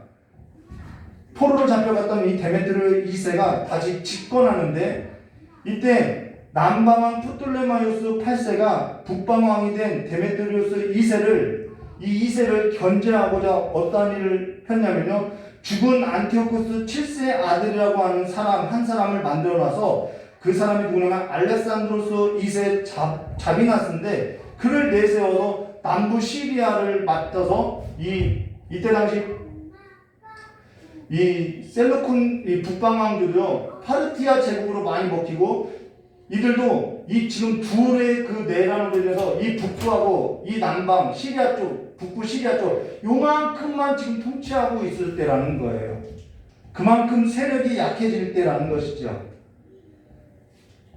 포로로 잡혀갔던 이 데메트리우스 2세가 다시 집권하는데, 이때 남방왕 프톨레마이오스 8세가 북방왕이 된 데메트리우스 2세를 견제하고자 어떠한 일을 했냐면요, 죽은 안티오쿠스 7세의 아들이라고 하는 한 사람을 만들어놔서 그 사람이 누구냐면 알렉산드로스 2세 자비나스인데, 그를 내세워서 남부 시리아를 맡아서 이때 당시 이 셀루쿤 이 북방 왕조도요 파르티아 제국으로 많이 먹히고 이들도 이 지금 둘의 그 내란으로 인해서 이 북부하고 이 남방 시리아 쪽 북부 시리아 쪽 요만큼만 지금 통치하고 있을 때라는 거예요. 그만큼 세력이 약해질 때라는 것이죠.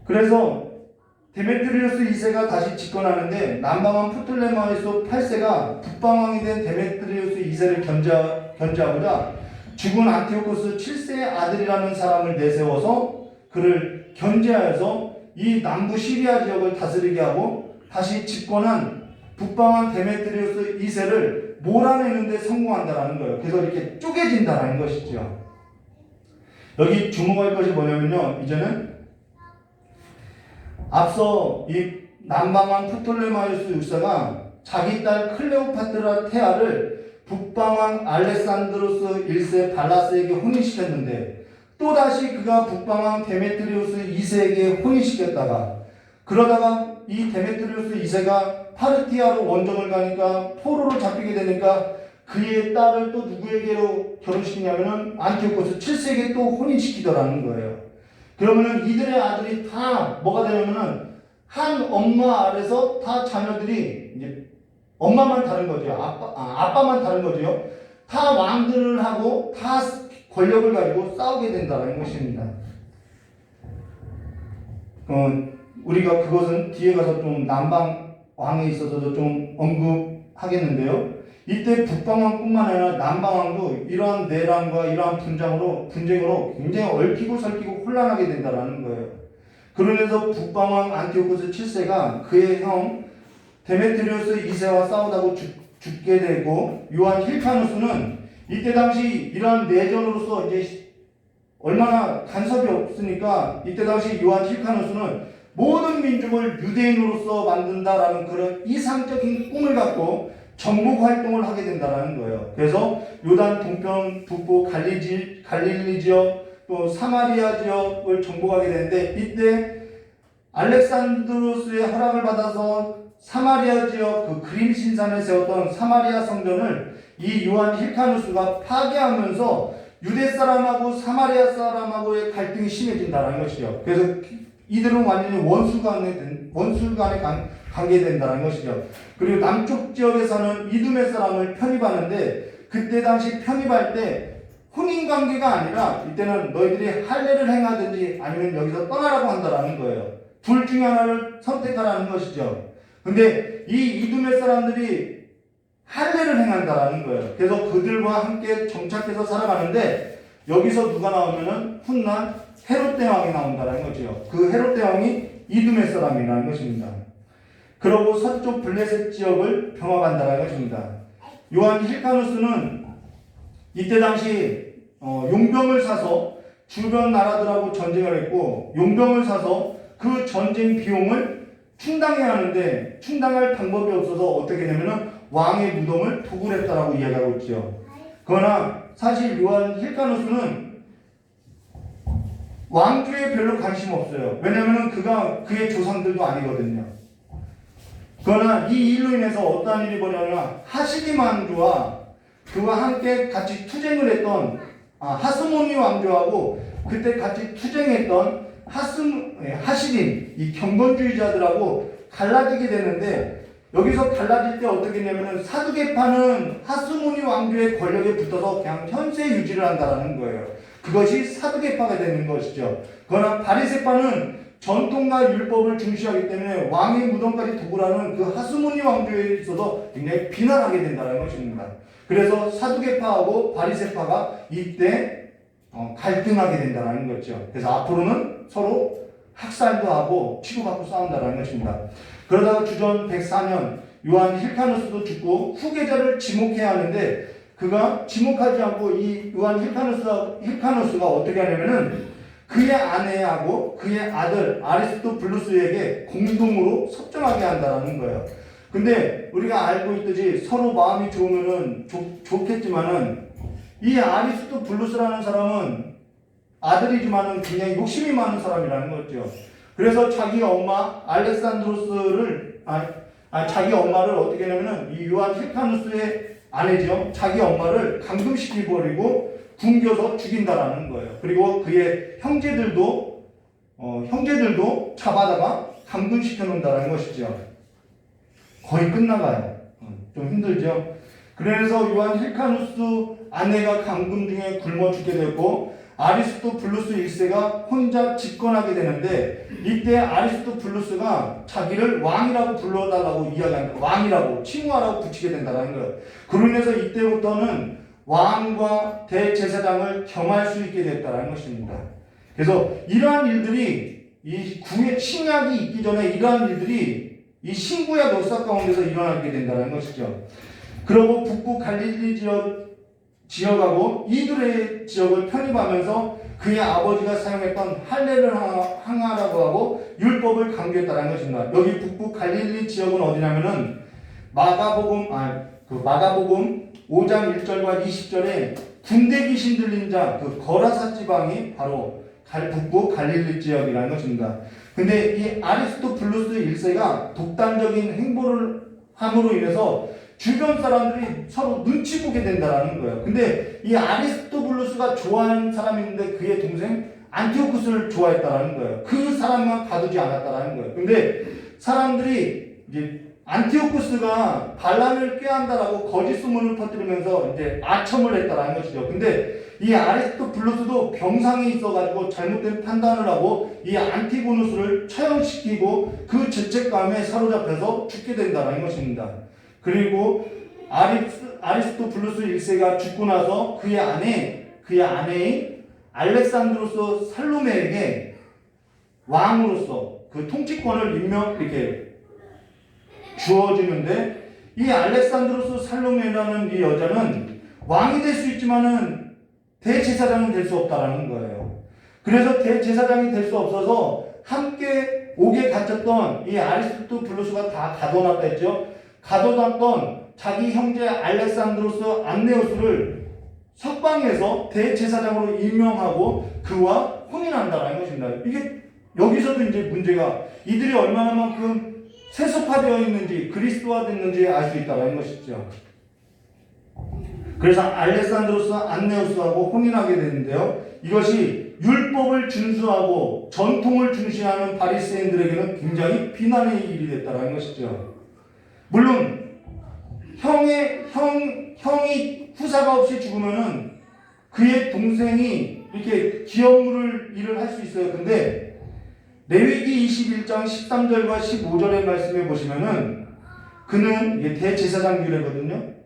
그래서 데메트리우스 2세가 다시 집권하는데 남방왕 프톨레마이오스 8세가 북방왕이 된 데메트리우스 2세를 견제하고자 죽은 안티오코스 7세의 아들이라는 사람을 내세워서 그를 견제하여서 이 남부 시리아 지역을 다스리게 하고 다시 집권한 북방왕 데메트리우스 2세를 몰아내는 데 성공한다라는 거예요. 그래서 이렇게 쪼개진다라는 것이죠. 여기 주목할 것이 뭐냐면요. 이제는 앞서 이 남방왕 프톨레마이오스 6세가 자기 딸 클레오파트라 테아를 북방왕 알렉산드로스 1세 발라스에게 혼인시켰는데 또다시 그가 북방왕 데메트리우스 2세에게 혼인시켰다가 그러다가 이 데메트리우스 2세가 파르티아로 원정을 가니까 포로로 잡히게 되니까 그의 딸을 또 누구에게로 결혼시키냐면은 안티오코스 7세에게 또 혼인시키더라는 거예요. 그러면은 이들의 아들이 다 뭐가 되냐면은 한 엄마 아래서 다 자녀들이 이제 엄마만 다른 거죠. 아빠만 다른 거죠. 다 왕들을 하고 다 권력을 가지고 싸우게 된다는 것입니다. 우리가 그것은 뒤에 가서 좀 남방 왕에 있어서도 좀 언급하겠는데요. 이때 북방왕뿐만 아니라 남방왕도 이러한 내란과 이러한 분쟁으로 굉장히 얽히고 설키고 혼란하게 된다는 거예요. 그러면서 북방왕 안티오코스 7세가 그의 형 데메트리우스 2세와 싸우다가 죽게 되고 요한 힐카누스는 이때 당시 이러한 내전으로서 이제 얼마나 간섭이 없으니까 이때 당시 요한 힐카누스는 모든 민족을 유대인으로서 만든다라는 그런 이상적인 꿈을 갖고 정복 활동을 하게 된다는 거예요. 그래서 요단 동편 북부 갈릴리 지역 또 사마리아 지역을 정복하게 되는데 이때 알렉산드로스의 허락을 받아서 사마리아 지역 그 그림 신산에 세웠던 사마리아 성전을 이 요한 힐카누스가 파괴하면서 유대 사람하고 사마리아 사람하고의 갈등이 심해진다는 것이죠. 그래서 이들은 완전히 원수 간의 관계된다는 것이죠. 그리고 남쪽 지역에 사는 이두메 사람을 편입하는데 그때 당시 편입할 때 혼인 관계가 아니라 이때는 너희들이 할례를 행하든지 아니면 여기서 떠나라고 한다라는 거예요. 둘 중에 하나를 선택하라는 것이죠. 근데 이 이두메 사람들이 할례를 행한다라는 거예요. 그래서 그들과 함께 정착해서 살아가는데 여기서 누가 나오면은 훗날 헤롯 대왕이 나온다는 거죠. 그 헤롯 대왕이 이두메 사람이라는 것입니다. 그러고 서쪽 블레셋 지역을 병합한다는 것입니다. 요한 힐카누스는 이때 당시 용병을 사서 주변 나라들하고 전쟁을 했고 용병을 사서 그 전쟁 비용을 충당해야 하는데 충당할 방법이 없어서 어떻게 되냐면은 왕의 무덤을 도굴했다라고 이야기하고 있죠. 그러나 사실 요한 힐카누스는 왕조에 별로 관심 없어요. 왜냐하면 그가 그의 조상들도 아니거든요. 그러나 이 일로 인해서 어떠한 일이 벌어지냐면 하시디 왕조와 그와 함께 같이 투쟁을 했던 하스모니 왕조하고 그때 같이 투쟁했던 하시딘 이 경건주의자들하고 갈라지게 되는데 여기서 갈라질 때 어떻게 했냐면 사두개파는 하스모니 왕조의 권력에 붙어서 그냥 현세 유지를 한다는 거예요. 그것이 사두개파가 되는 것이죠. 그러나 바리새파는 전통과 율법을 중시하기 때문에 왕의 무덤까지 도굴하는 그 하스모니 왕조에 있어서 굉장히 비난하게 된다는 것입니다. 그래서 사두개파하고 바리새파가 이때 갈등하게 된다는 거죠. 그래서 앞으로는 서로 학살도 하고 치고받고 싸운다는 것입니다. 그러다가 주전 104년 요한 힐카누스도 죽고 후계자를 지목해야 하는데 그가 지목하지 않고 이 요한 힐카누스가 어떻게 하냐면은 그의 아내하고 그의 아들 아리스토블루스에게 공동으로 섭정하게 한다는 거예요. 근데 우리가 알고 있듯이 서로 마음이 좋으면은 좋겠지만은 이 아리스토블루스라는 사람은 아들이지만은 굉장히 욕심이 많은 사람이라는 거죠. 그래서 자기 엄마 자기 엄마를 어떻게 했냐면은 이 요한 힐카누스의 아내죠. 자기 엄마를 감금시켜 버리고 굶겨서 죽인다라는 거예요. 그리고 그의 형제들도 잡아다가 감금시켜 놓는다는 것이죠. 거의 끝나가요. 좀 힘들죠. 그래서 요한 힐카누스 아내가 감금 중에 굶어 죽게 되었고 아리스토블루스 1세가 혼자 집권하게 되는데 이때 아리스토블루스가 자기를 왕이라고 불러달라고 이야기한다. 왕이라고 칭호하라고 붙이게 된다는 거예요. 그로 인해서 이때부터는 왕과 대제사장을 겸할 수 있게 됐다는 것입니다. 그래서 이러한 일들이 이 신약이 있기 전에 이러한 일들이 이 신구약 역사 가운데서 일어나게 된다는 것이죠. 그리고 북부 갈릴리 지역하고 이두레 지역을 편입하면서 그의 아버지가 사용했던 할례를 항하라고 하고 율법을 강조했다는 것입니다. 여기 북부 갈릴리 지역은 어디냐면은 마가복음 5장 1절과 20절에 군대 귀신 들린 자 그 거라사 지방이 바로 북부 갈릴리 지역이라는 것입니다. 근데 이 아리스토블루스 1세가 독단적인 행보를 함으로 인해서 주변 사람들이 서로 눈치 보게 된다는 거예요. 근데 이 아리스토블루스가 좋아하는 사람이 있는데 그의 동생 안티오쿠스를 좋아했다는 거예요. 그 사람만 가두지 않았다는 거예요. 근데 사람들이 이제 안티오쿠스가 반란을 꾀한다라고 거짓 소문을 퍼뜨리면서 이제 아첨을 했다는 것이죠. 근데 이 아리스토블루스도 병상에 있어가지고 잘못된 판단을 하고 이 안티고누스를 처형시키고 그 죄책감에 사로잡혀서 죽게 된다는 것입니다. 그리고 아리스토블루스 1세가 죽고 나서 그의 아내인 알렉산드로스 살로메에게 왕으로서 그 통치권을 이렇게 주어지는데 이 알렉산드로스 살로메라는 이 여자는 왕이 될 수 있지만은 대제사장은 될 수 없다라는 거예요. 그래서 대제사장이 될 수 없어서 함께 옥에 갇혔던 이 아리스토블루스가 다 가둬놨다 했죠. 가둬놨던 자기 형제 알렉산드로스 안네우스를 석방해서 대제사장으로 임명하고 그와 혼인한다는 것입니다. 이게 여기서도 이제 문제가 이들이 얼마나만큼 세속화되어 있는지 그리스도화됐는지 알 수 있다는 것이죠. 그래서 알렉산드로스 안네우스하고 혼인하게 되는데요. 이것이 율법을 준수하고 전통을 중시하는 바리새인들에게는 굉장히 비난의 일이 됐다는 것이죠. 물론 형이 후사가 없이 죽으면은 그의 동생이 이렇게 기업물을 일을 할 수 있어요. 근데 레위기 21장 13절과 15절의 말씀에 보시면은 그는 이게 대제사장 규례거든요.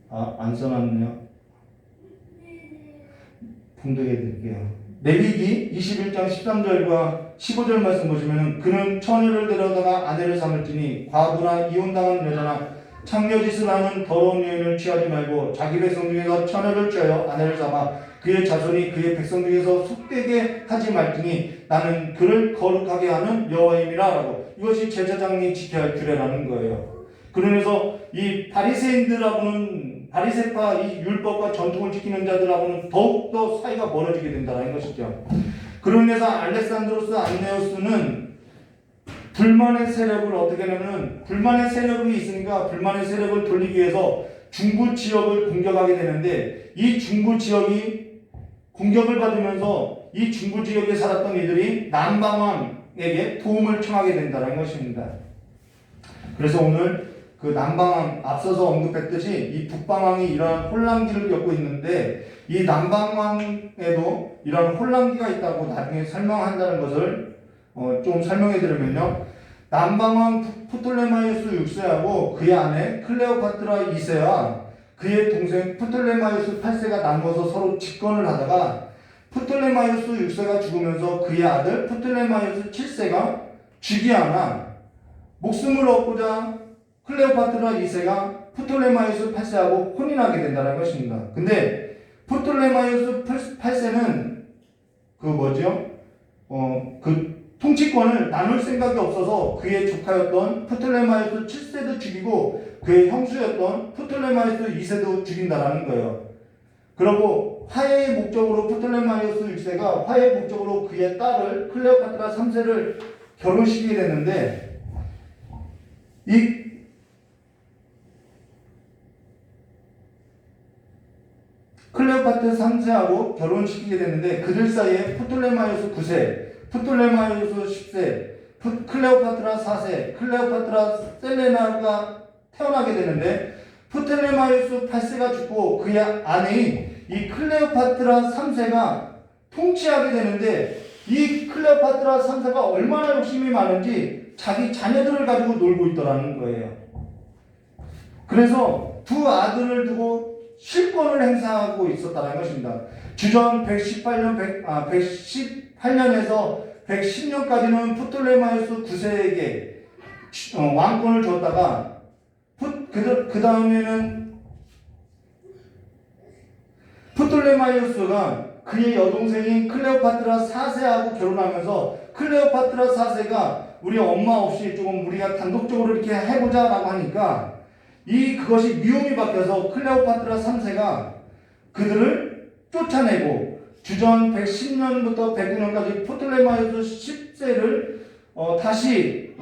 안 써놨네요. 봉독해 드릴게요. 레위기 21장 13절과 15절 말씀 보시면은 그는 처녀를 데려다가 아내를 삼을지니 과부나 이혼당한 여자나 창녀짓을 하는 더러운 여인을 취하지 말고 자기 백성 중에서 처녀를 취하여 아내를 삼아 그의 자손이 그의 백성 중에서 속되게 하지 말지니 나는 그를 거룩하게 하는 여호와임이라 라고. 이것이 제사장이 지켜야 할 규례라는 거예요. 그러면서 이 바리새인들하고는 바리새파 이 율법과 전통을 지키는 자들하고는 더욱더 사이가 멀어지게 된다는 것이죠. 그로 인해서 알렉산드로스 안네우스는 불만의 세력을 어떻게 하냐면 불만의 세력이 있으니까 불만의 세력을 돌리기 위해서 중부 지역을 공격하게 되는데 이 중부 지역이 공격을 받으면서 이 중부 지역에 살았던 이들이 남방왕에게 도움을 청하게 된다는 것입니다. 그래서 오늘 그 남방왕 앞서서 언급했듯이 이 북방왕이 이러한 혼란기를 겪고 있는데 이 남방왕에도 이러한 혼란기가 있다고 나중에 설명한다는 것을 좀 설명해 드리면요. 남방왕 프톨레마이오스 6세하고 그의 아내 클레오파트라 2세와 그의 동생 프톨레마이오스 8세가 나누어서 서로 집권을 하다가 프톨레마이오스 6세가 죽으면서 그의 아들 프톨레마이오스 7세가 즉위하나 목숨을 얻고자 클레오파트라 2세가 프톨레마이오스 8세하고 혼인하게 된다는 것입니다. 근데 프톨레마이오스 8세는 그 통치권을 나눌 생각이 없어서 그의 조카였던 프톨레마이오스 7세도 죽이고 그의 형수였던 프톨레마이오스 2세도 죽인다라는 거예요. 그리고 화해의 목적으로 프톨레마이오스 6세가 화해의 목적으로 그의 딸을 클레오파트라 3세를 결혼시키게 되는데 이 클레오파트 3세하고 결혼시키게 됐는데 그들 사이에 프톨레마이오스 9세, 프톨레마이오스 10세, 클레오파트라 4세, 클레오파트라 셀레나가 태어나게 되는데 프톨레마이오스 8세가 죽고 그의 아내인 이 클레오파트라 3세가 통치하게 되는데 이 클레오파트라 3세가 얼마나 욕심이 많은지 자기 자녀들을 가지고 놀고 있더라는 거예요. 그래서 두 아들을 두고 실권을 행사하고 있었다는 것입니다. 주전 118년에서 110년까지는 프톨레마이오스 9세에게 왕권을 줬다가 그 다음에는 프톨레마이오스가 그의 여동생인 클레오파트라 4세하고 결혼하면서 클레오파트라 4세가 우리 엄마 없이 조금 우리가 단독적으로 이렇게 해보자 라고 하니까 그것이 미움이 바뀌어서 클레오파트라 3세가 그들을 쫓아내고 주전 110년부터 109년까지 프톨레마이오스 10세를 다시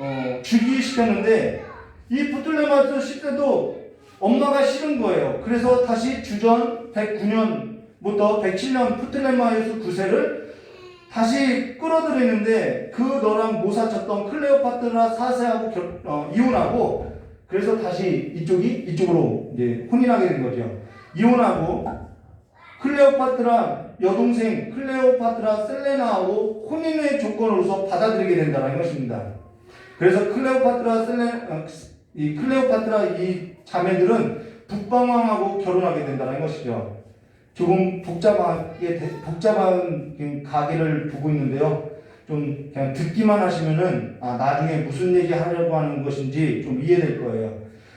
즉위시켰는데 이 프톨레마이오스 10세도 엄마가 싫은 거예요. 그래서 다시 주전 109년부터 107년 프톨레마이오스 9세를 다시 끌어들이는데 그 너랑 모사쳤던 클레오파트라 4세하고 이혼하고 그래서 다시 이쪽으로 이제 혼인하게 된 거죠. 이혼하고 클레오파트라 여동생 클레오파트라 셀레나하고 혼인의 조건으로서 받아들이게 된다는 것입니다. 그래서 클레오파트라 이 자매들은 북방왕하고 결혼하게 된다는 것이죠. 조금 복잡한 가계를 보고 있는데요. 좀 그냥 듣기만 하시면은 나중에 무슨 얘기 하려고 하는 것인지 좀 이해될 거예요.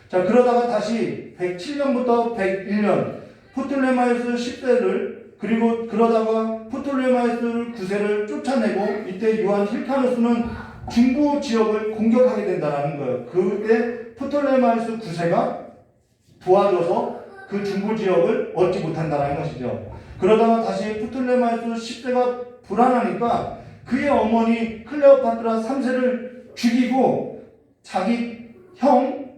자, 그러다가 다시 107년부터 101년 프톨레마이오스 10세를 그리고 그러다가 프톨레마이오스 9세를 쫓아내고 이때 요한 힐카누스는 중부 지역을 공격하게 된다는 거예요. 그때 프톨레마이오스 9세가 도와줘서 그 중부 지역을 얻지 못한다는 것이죠. 그러다가 다시 프톨레마이오스 10세가 불안하니까 그의 어머니 클레오파트라 3세를 죽이고 자기 형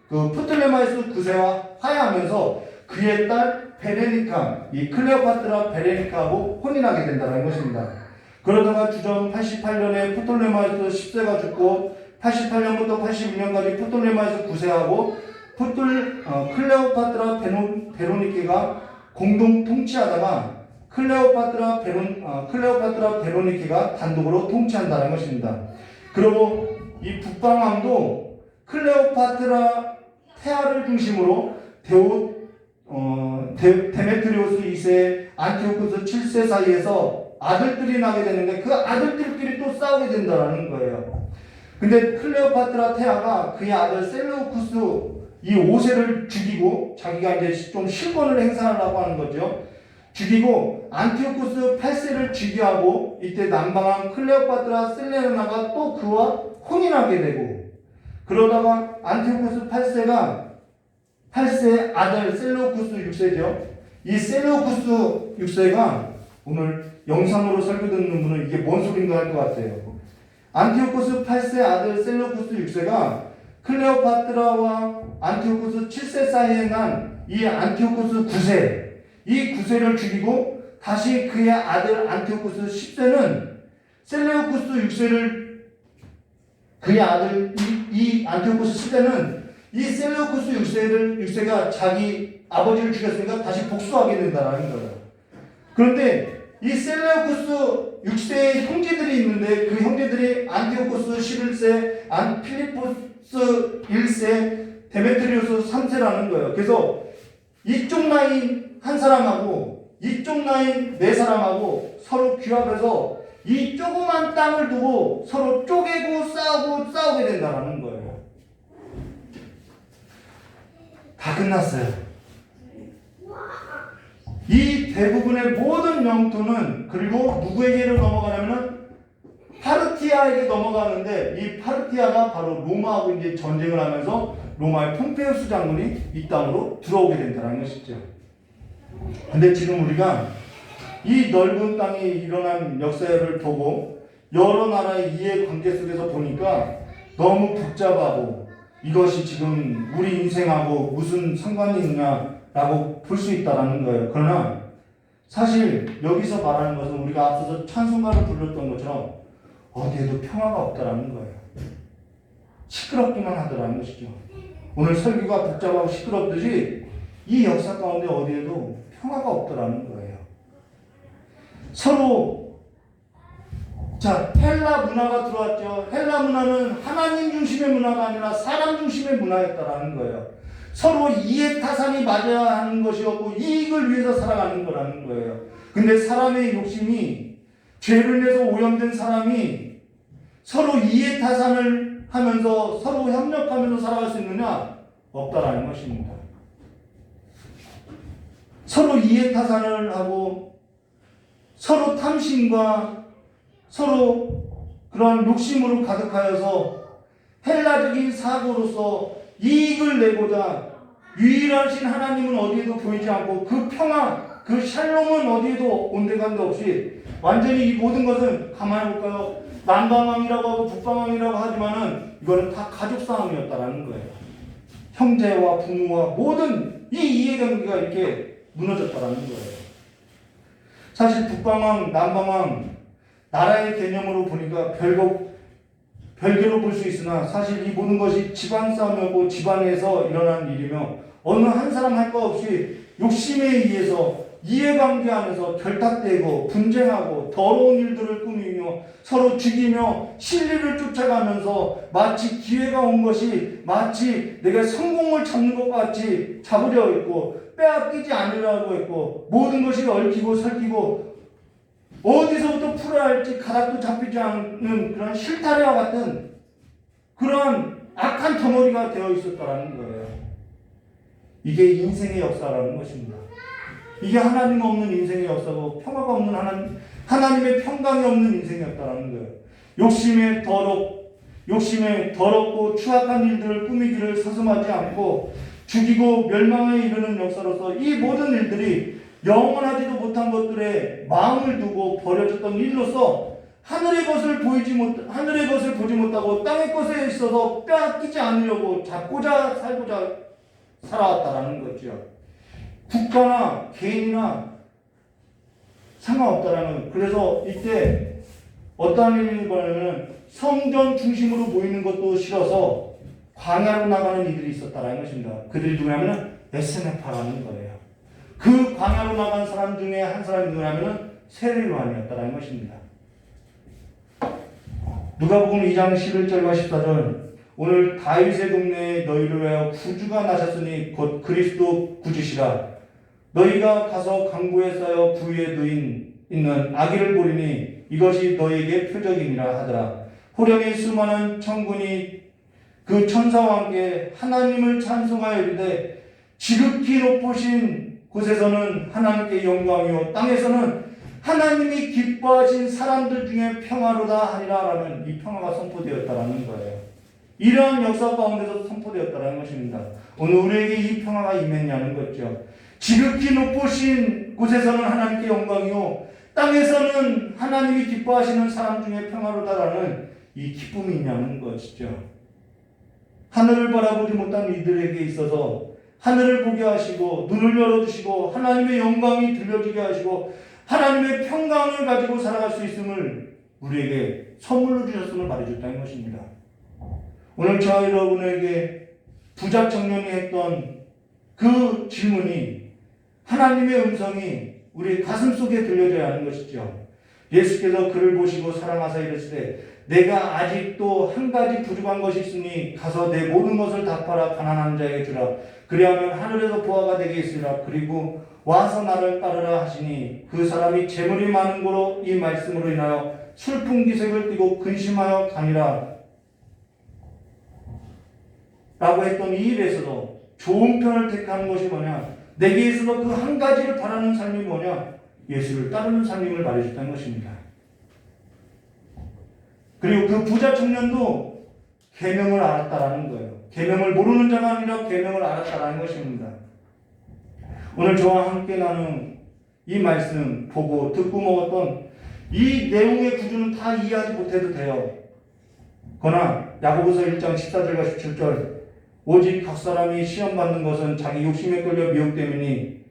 프톨레마이오스 9세와 화해하면서 그의 딸 베레니카, 이 클레오파트라 베레니카하고 혼인하게 된다는 것입니다. 그러다가 주전 88년에 프톨레마이오스 10세가 죽고 88년부터 82년까지 프톨레마이오스 9세하고 클레오파트라 베로니케가 공동 통치하다가 클레오파트라 베로니케가 단독으로 통치한다는 것입니다. 그리고 이 북방왕도 클레오파트라 태아를 중심으로 데메트리오스 2세, 안티오코스 7세 사이에서 아들들이 나게 되는데 그 아들들끼리 또 싸우게 된다는 거예요. 근데 클레오파트라 태아가 그의 아들 셀레우쿠스 이 5세를 죽이고 자기가 이제 좀 실권을 행사하려고 하는 거죠. 죽이고 안티오코스 8세를 즉위하고 이때 남방한 클레오파트라 셀레나가 또 그와 혼인하게 되고 그러다가 안티오코스 8세 아들 셀레우쿠스 6세죠. 이 셀레우쿠스 6세가 오늘 영상으로 설교 듣는 분은 이게 뭔 소린가 할 것 같아요. 안티오코스 8세 아들 셀레우쿠스 6세가 클레오파트라와 안티오코스 7세 사이에 난 이 안티오코스 9세 이 9세를 죽이고 다시 그의 아들 안티오코스 10세는 셀레우쿠스 6세를 그의 아들 이 안티오코스 10세는 이 셀레우쿠스 6세가 자기 아버지를 죽였으니까 다시 복수하게 된다는 거예요. 그런데 이 셀레우쿠스 6세의 형제들이 있는데 그 형제들이 안티오코스 11세, 필리포스 1세, 데메트리오스 3세라는 거예요. 그래서 이쪽 라인 한 사람하고 이쪽 라인 네 사람하고 서로 규합해서 이 조그만 땅을 두고 서로 쪼개고 싸우게 된다는 거예요. 다 끝났어요. 이 대부분의 모든 영토는 그리고 누구에게로 넘어가냐면은 파르티아에게 넘어가는데 이 파르티아가 바로 로마하고 이제 전쟁을 하면서 로마의 폼페이우스 장군이 이 땅으로 들어오게 된다는 것이죠. 근데 지금 우리가 이 넓은 땅에 일어난 역사를 보고 여러 나라의 이해관계 속에서 보니까 너무 복잡하고 이것이 지금 우리 인생하고 무슨 상관이 있느냐라고 볼 수 있다라는 거예요. 그러나 사실 여기서 말하는 것은 우리가 앞서서 찬송가를 불렀던 것처럼 어디에도 평화가 없다라는 거예요. 시끄럽기만 하더라는 것이죠. 오늘 설교가 복잡하고 시끄럽듯이 이 역사 가운데 어디에도 평화가 없더라는 거예요. 서로 헬라 문화가 들어왔죠. 헬라 문화는 하나님 중심의 문화가 아니라 사람 중심의 문화였다라는 거예요. 서로 이해타산이 맞아야 하는 것이었고 이익을 위해서 살아가는 거라는 거예요. 근데 사람의 욕심이 죄를 내서 오염된 사람이 서로 이해타산을 하면서 서로 협력하면서 살아갈 수 있느냐? 없다라는 것입니다. 서로 이해타산을 하고 서로 탐심과 서로 그런 욕심으로 가득하여서 헬라적인 사고로서 이익을 내고자 유일하신 하나님은 어디에도 보이지 않고 그 평화, 그 샬롬은 어디에도 온데간데 없이 완전히 이 모든 것은 가만히 볼까요? 남방왕이라고 하고 북방왕이라고 하지만은 이거는 다 가족 싸움이었다라는 거예요. 형제와 부모와 모든 이 이해관계가 이렇게 무너졌다라는 거예요. 사실 북방왕, 남방왕 나라의 개념으로 보니까 별개로 볼 수 있으나 사실 이 모든 것이 집안 싸움이었고 집안에서 일어난 일이며 어느 한 사람 할 것 없이 욕심에 의해서 이해관계 안에서 결탁되고 분쟁하고 더러운 일들을 꾸미며 서로 죽이며 진리를 쫓아가면서 마치 기회가 온 것이 마치 내가 성공을 잡는 것 같이 잡으려 했고 빼앗기지 않으려고 했고 모든 것이 얽히고 설키고 어디서부터 풀어야 할지 가닥도 잡히지 않는 그런 실타래와 같은 그러한 악한 덩어리가 되어 있었다라는 거예요. 이게 인생의 역사라는 것입니다. 이게 하나님 없는 인생의 역사고 평화가 없는 하나님의 평강이 없는 인생이었다라는 거예요. 욕심에 더럽고 추악한 일들을 꾸미기를 서슴하지 않고 죽이고 멸망에 이르는 역사로서 이 모든 일들이 영원하지도 못한 것들에 마음을 두고 버려졌던 일로서 하늘의 것을 보지 못하고 땅의 것에 있어서 빼앗기지 않으려고 잡고자 살고자 살아왔다라는 거죠. 국가나 개인이나 상관없다라는. 그래서 이때 어떤 일이 벌어지면 성전 중심으로 모이는 것도 싫어서 광야로 나가는 이들이 있었다라는 것입니다. 그들이 누구냐면 에스네파라는 거예요. 그 광야로 나간 사람 중에 한 사람이 누구냐면 세례요한이었다라는 것입니다. 누가복음 2장 11절과 14절 오늘 다윗의 동네에 너희를 위하여 구주가 나셨으니 곧 그리스도 구주시라. 너희가 가서 강구에 쌓여 부위에 있는 아기를 보리니 이것이 너희에게 표적이니라 하더라. 호련히 수많은 천군이 그 천사와 함께 하나님을 찬송하여 이르되 지극히 높으신 곳에서는 하나님께 영광이요 땅에서는 하나님이 기뻐하신 사람들 중에 평화로다 하리라 라는 이 평화가 선포되었다라는 거예요. 이러한 역사 가운데서 선포되었다라는 것입니다. 오늘 우리에게 이 평화가 임했냐는 거죠. 지극히 높으신 곳에서는 하나님께 영광이요 땅에서는 하나님이 기뻐하시는 사람 중에 평화로다라는 이 기쁨이 있냐는 것이죠. 하늘을 바라보지 못한 이들에게 있어서 하늘을 보게 하시고 눈을 열어주시고 하나님의 영광이 들려지게 하시고 하나님의 평강을 가지고 살아갈 수 있음을 우리에게 선물로 주셨음을 말해줬다는 것입니다. 오늘 저와 여러분에게 부자 청년이 했던 그 질문이 하나님의 음성이 우리 가슴 속에 들려져야 하는 것이죠. 예수께서 그를 보시고 사랑하사 이르시되 내가 아직도 한 가지 부족한 것이 있으니 가서 내 모든 것을 다 팔아 가난한 자에게 주라. 그리하면 하늘에서 보화가 되게 있으리라. 그리고 와서 나를 따르라 하시니 그 사람이 재물이 많은 고로 이 말씀으로 인하여 슬픈 기색을 띠고 근심하여 가니라. 라고 했던 이 일에서도 좋은 편을 택하는 것이 뭐냐? 내게 있어서 그 한 가지를 바라는 삶이 뭐냐? 예수를 따르는 삶임을 말해줬다는 것입니다. 그리고 그 부자 청년도 계명을 알았다라는 거예요. 계명을 모르는 자가 아니라 계명을 알았다라는 것입니다. 오늘 저와 함께 나눈 이 말씀 보고 듣고 먹었던 이 내용의 구조는 다 이해하지 못해도 돼요. 그러나 야고보서 1장 14절과 17절 오직 각 사람이 시험받는 것은 자기 욕심에 끌려 미혹됨이니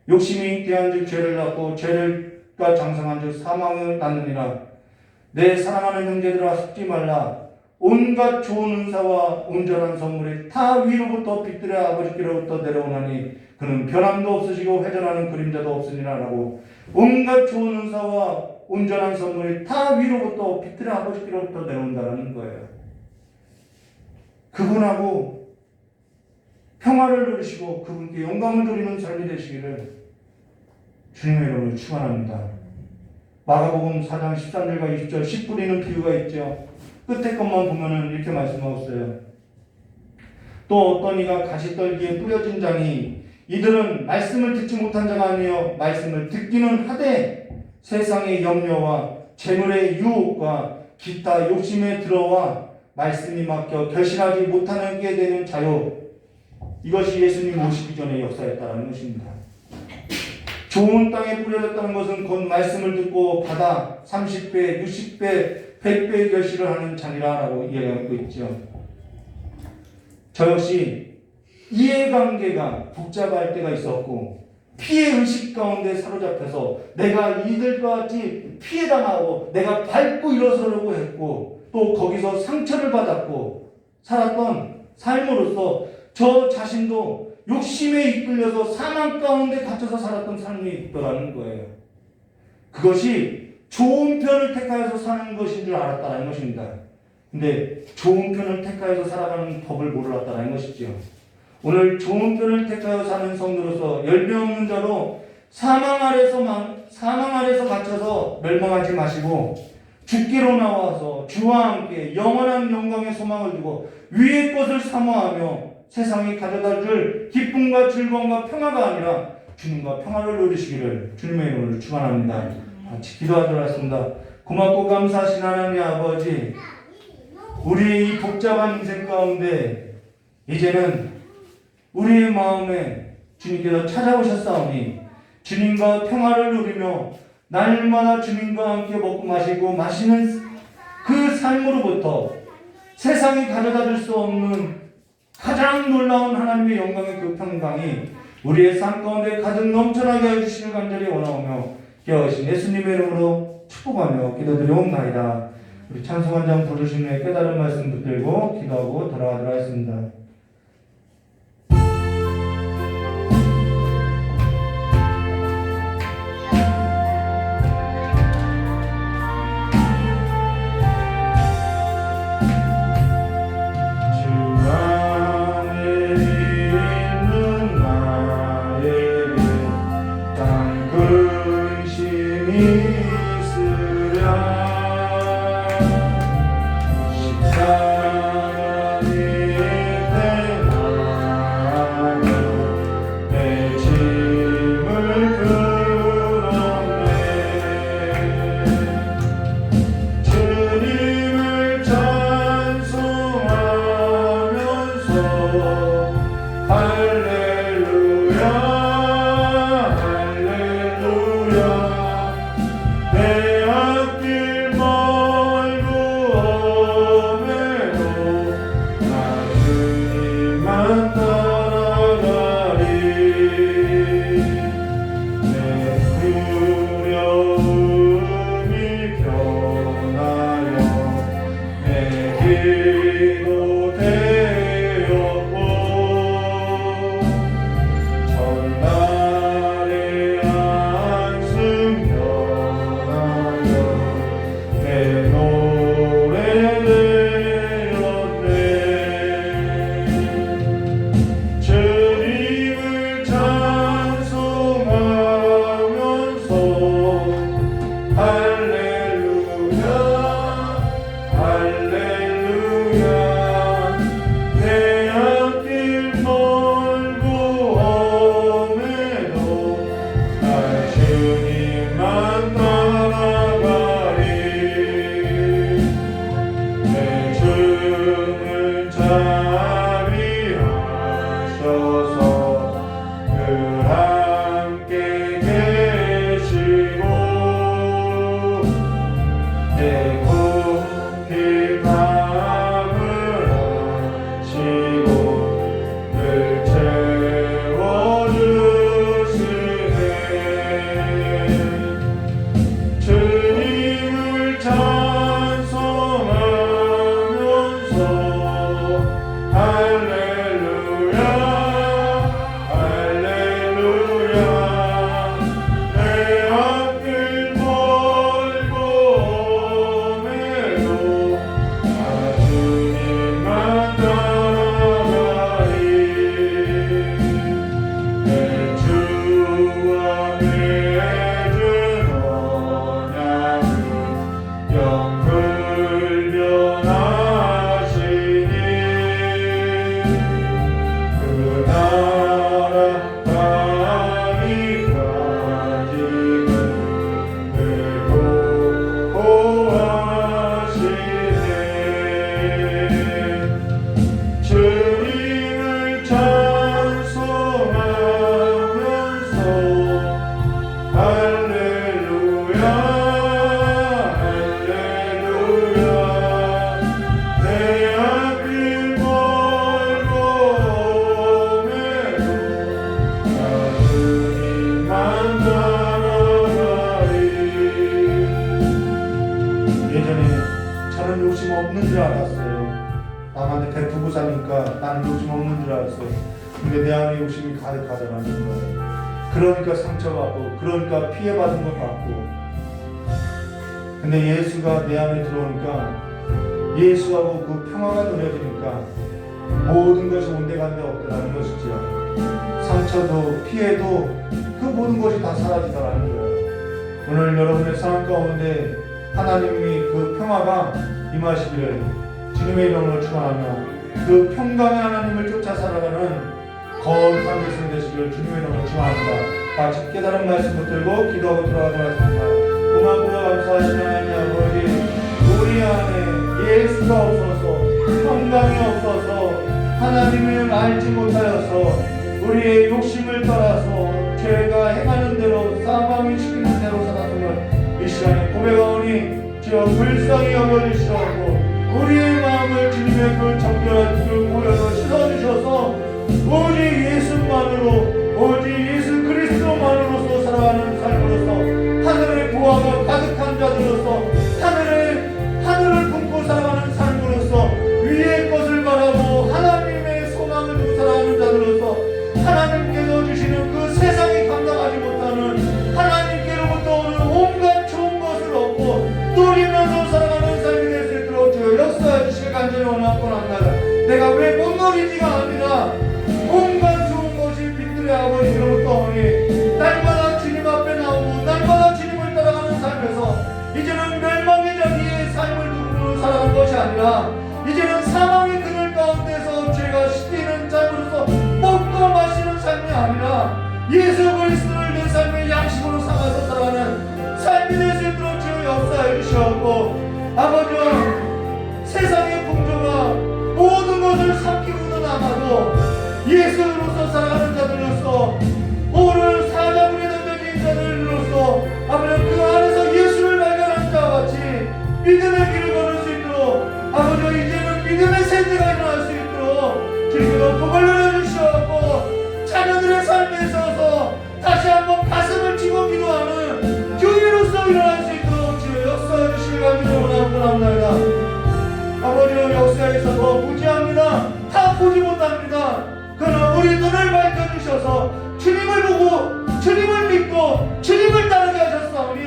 욕심이 잉태한즉 죄를 낳고 죄가 장성한즉 사망을 낳느니라. 내 사랑하는 형제들아 속지 말라. 온갖 좋은 은사와 온전한 선물이 다 위로부터 빛들의 아버지께로부터 내려오나니 그는 변함도 없으시고 회전하는 그림자도 없으니라라고. 온갖 좋은 은사와 온전한 선물이 다 위로부터 빛들의 아버지께로부터 내려온다는 거예요. 그분하고 평화를 누리시고 그분께 영광을 드리는 삶이 되시기를 주님의 이름으로 축원합니다. 마가복음 4장 13절과 20절 씨 뿌리는 비유가 있죠. 끝에 것만 보면은 이렇게 말씀하고 있어요. 또 어떤 이가 가시떨기에 뿌려진 자니 이들은 말씀을 듣지 못한 자가 아니요 말씀을 듣기는 하되 세상의 염려와 재물의 유혹과 기타 욕심에 들어와 말씀이 막혀 결실하지 못하게 되는 자요. 이것이 예수님 오시기 전의 역사였다는 것입니다. 좋은 땅에 뿌려졌다는 것은 곧 말씀을 듣고 받아 30배, 60배, 100배의 결실을 하는 자니라라고 이야기하고 있죠. 저 역시 이해관계가 복잡할 때가 있었고 피해의식 가운데 사로잡혀서 내가 이들과 같이 피해당하고 내가 밟고 일어서려고 했고 또 거기서 상처를 받았고 살았던 삶으로서 저 자신도 욕심에 이끌려서 사망 가운데 갇혀서 살았던 삶이 있더라는 거예요. 그것이 좋은 편을 택하여서 사는 것인 줄 알았다는 것입니다. 근데 좋은 편을 택하여서 살아가는 법을 몰랐다는 것이죠. 오늘 좋은 편을 택하여 사는 성도로서 열매 없는 자로 사망 아래서 갇혀서 멸망하지 마시고 죽기로 나와서 주와 함께 영원한 영광의 소망을 두고 위의 것을 사모하며 세상이 가져다 줄 기쁨과 즐거움과 평화가 아니라 주님과 평화를 누리시기를 주님의 이름으로 축원합니다. 같이 기도하도록 하겠습니다. 고맙고 감사하신 하나님 아버지, 우리의 이 복잡한 인생 가운데 이제는 우리의 마음에 주님께서 찾아오셨사오니 주님과 평화를 누리며 날마다 주님과 함께 먹고 마시고 마시는 그 삶으로부터 세상이 가져다 줄 수 없는 가장 놀라운 하나님의 영광의 그 평강이 우리의 삶 가운데 가득 넘쳐나게 해주시길 간절히 원하오며 기어하신 예수님의 이름으로 축복하며 기도드리옵나이다. 우리 찬송한장 부르신 후에 깨달은 말씀 붙들고 기도하고 돌아가도록 하겠습니다. 기도 되었고 할렐루야 할렐루야 내 앞길 멀고 오매도 나 주님만 따라가리 내 주와 맺은 언약은 영불 변하시니 그 나라 땅이까지는 늘 보호하시네 주님을 찬송하면서 할렐루야 할렐루야 내 앞길 멀고 오매도 나 주님만 따라가리 예전에 저는 욕심 없는 줄 알았어요. 남한테 베푸고 사니까 나는 욕심 없는 줄 알았어요. 근데 내 안에 욕심이 가득하더라는 거예요. 그러니까 상처받고, 그러니까 피해받은 것 같고. 근데 예수가 내 안에 들어오니까, 예수하고 그 평화가 누려지니까 모든 것이 온데간데 없더라는 것이죠. 상처도 피해도 그 모든 것이 다 사라지더라는 거예요. 오늘 여러분의 삶 가운데 하나님이 그 평화가 임하시기를 주님의 이름으로 축원하며 그 평강의 하나님을 쫓아 살아가는 거룩한 백성 되시기를 주님의 이름으로 축원합니다. 같이 깨달은 말씀 붙들고 기도하고 돌아가도록 하겠습니다. 고맙고 감사하시는 하나님 아버지, 우리 안에 예수가 없어서, 평강이 없어서, 하나님을 알지 못하여서 우리의 욕심을 따라서 죄가 행하는 대로, 사방이 시키는 대로 살았음을 이 시간에 고백하오니 주여 불쌍히 여겨주시옵고 우리의 마음을 주님의 그 정결한 그 보혈로 씻어주셔서 오직 예수만으로, 오직 예수 그리스도만으로서 살아가는 삶으로서 하늘의 보화가 가득한 자들로서 하늘을 품고 살아가는 삶으로서 위의 것을 바라고 하나님의 소망을 두고 살아가는 자들로서 하나님께서 주시는 그 세상이 감당하지 못하는 하나님께로부터 오는 온갖 좋은 것을 얻고 누리면서 살아가는 삶이 될 수 있도록 주여 역사해 주시길 간절히 원합니다. 내가 왜 못 누리지가 아니라 온갖 좋은 것이 빛들의 아버지로부터 오니 날마다 주님 앞에 나오고 날마다 주님을 따라가는 삶에서 이제는 멸망의 자기의 삶을 누리며 살아가는 것이 아니라 이제는 사망의 그늘 가운데서 죄가 씻기는 삶으로서 먹고 마시는 삶이 아니라 예수 그리스도를 내 삶의 양식으로 삼아서 살아가는 삶이 될 수 있도록 주여 역사해 주시옵고 아버지와 세상의 풍조가 모든 것을 삼키고도 남아도 예수로서 살아가는 자들로서 오늘 사자굴에 던져진 자들로서 아버지 그 안에서 예수를 발견하는 자와 같이 믿음의 길을 걸을 수 있도록 아버지 이제는 믿음의 세대가 일어날 수 있도록 주님께서 복을 내려주시옵고 자녀들의 삶에 있어서 다시 한번 가슴을 치고 기도하는 교회로서 일어날 수 있도록 주여 역사해 주시길 간절히 원합니다. 아버지의 역사에 있어서 무지합니다. 다 보지 못합니다. 그러나 우리 눈을 밝혀주셔서 주님을 보고 주님을 믿고 주님을 따르게 하셨사오니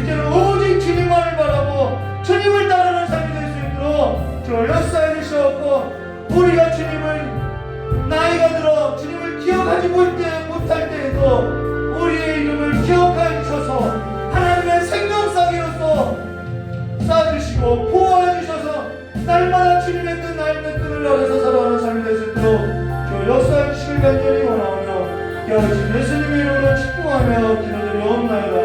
이제는 오직 주님만을 바라고 주님을 따르는 삶이 될 수 있도록 주여 역사해 주시옵고 우리가 주님을 나이가 들어 주님을 기억하지 못할 때에도 우리의 이름을 기억하여 주셔서 하나님의 생명사기로서 쌓아주시고 보호해 주셔서 날마다 주님의 뜻 나의 뜻을 아래서 살아가는 삶이 될 수 있도록 주여 역사해 주시길 간절히 원하오며 기하신 예수님의 이름으로 축복하며 기도드리옵나이다.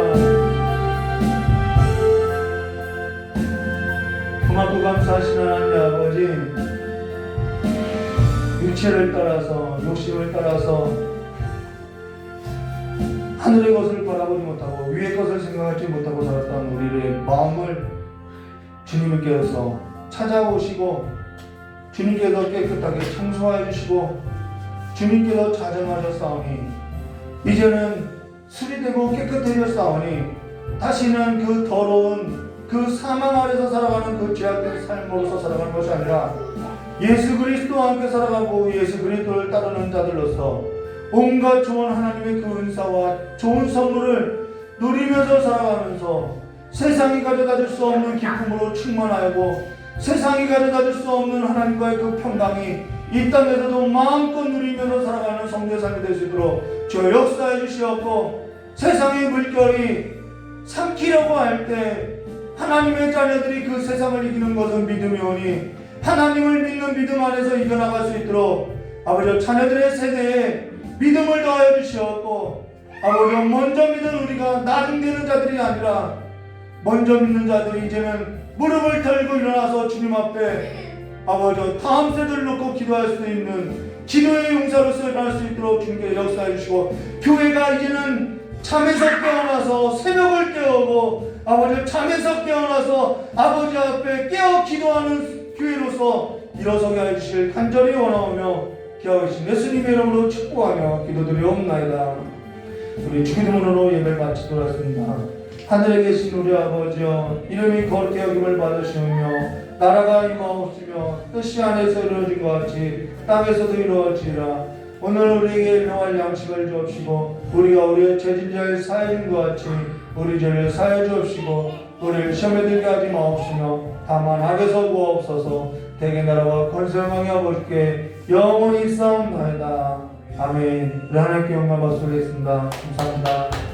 고맙고 감사하시는 하나님 아버지, 육체를 따라서 욕심을 따라서 하늘의 것을 바라보지 못하고 위의 것을 생각하지 못하고 살았던 우리의 마음을 주님께서 찾아오시고 주님께서 깨끗하게 청소하여 주시고 주님께서 자정하셨사오니 이제는 수리되고 깨끗해졌사오니 다시는 그 더러운 그 사망 아래서 살아가는 그 죄악된 삶으로서 살아가는 것이 아니라 예수 그리스도와 함께 살아가고 예수 그리스도를 따르는 자들로서 온갖 좋은 하나님의 그 은사와 좋은 선물을 누리면서 살아가면서 세상이 가져다 줄 수 없는 기쁨으로 충만하고 세상이 가져다 줄 수 없는 하나님과의 그 평강이 이 땅에서도 마음껏 누리면서 살아가는 성도의 삶이 될 수 있도록 주여 역사해 주시옵고, 세상의 물결이 삼키려고 할 때 하나님의 자녀들이 그 세상을 이기는 것은 믿음이 오니 하나님을 믿는 믿음 안에서 이겨나갈 수 있도록 아버지 자녀들의 세대에 믿음을 더하여 주시옵고, 아버지 먼저 믿은 우리가 나중되는 자들이 아니라 먼저 믿는 자들이 이제는 무릎을 털고 일어나서 주님 앞에 아버지 다음 세대를 놓고 기도할 수 있는 기도의 용사로서 일어날 수 있도록 주님께 역사해 주시고, 교회가 이제는 잠에서 깨어나서 새벽을 깨우고 아버지 잠에서 깨어나서 아버지 앞에 깨어 기도하는 교회로서 일어서게 해주실 간절히 원하오며 기하오신 예수님의 이름으로 축복하며 기도드리옵나이다. 우리 주기도문으로 예배를 마치도록 하겠습니다. 하늘에 계신 우리 아버지여, 이름이 거룩히 여김을 받으시오며 나라가 임하옵시며 뜻이 하늘에서 이루어진 것 같이 땅에서도 이루어지리라. 오늘 우리에게 일용할 양식을 주옵시고 우리가 우리의 죄진자를 사하여 준 것 같이 우리 죄를 사하여 주옵시고 우리를 시험에 들게 하지 마옵시며 다만 악에서 구하옵소서. 대개 나라와 권세왕의 아버지께 영원히 싸움나이다. 아멘. 우리 하나님께 영광 받으겠습니다. 감사합니다.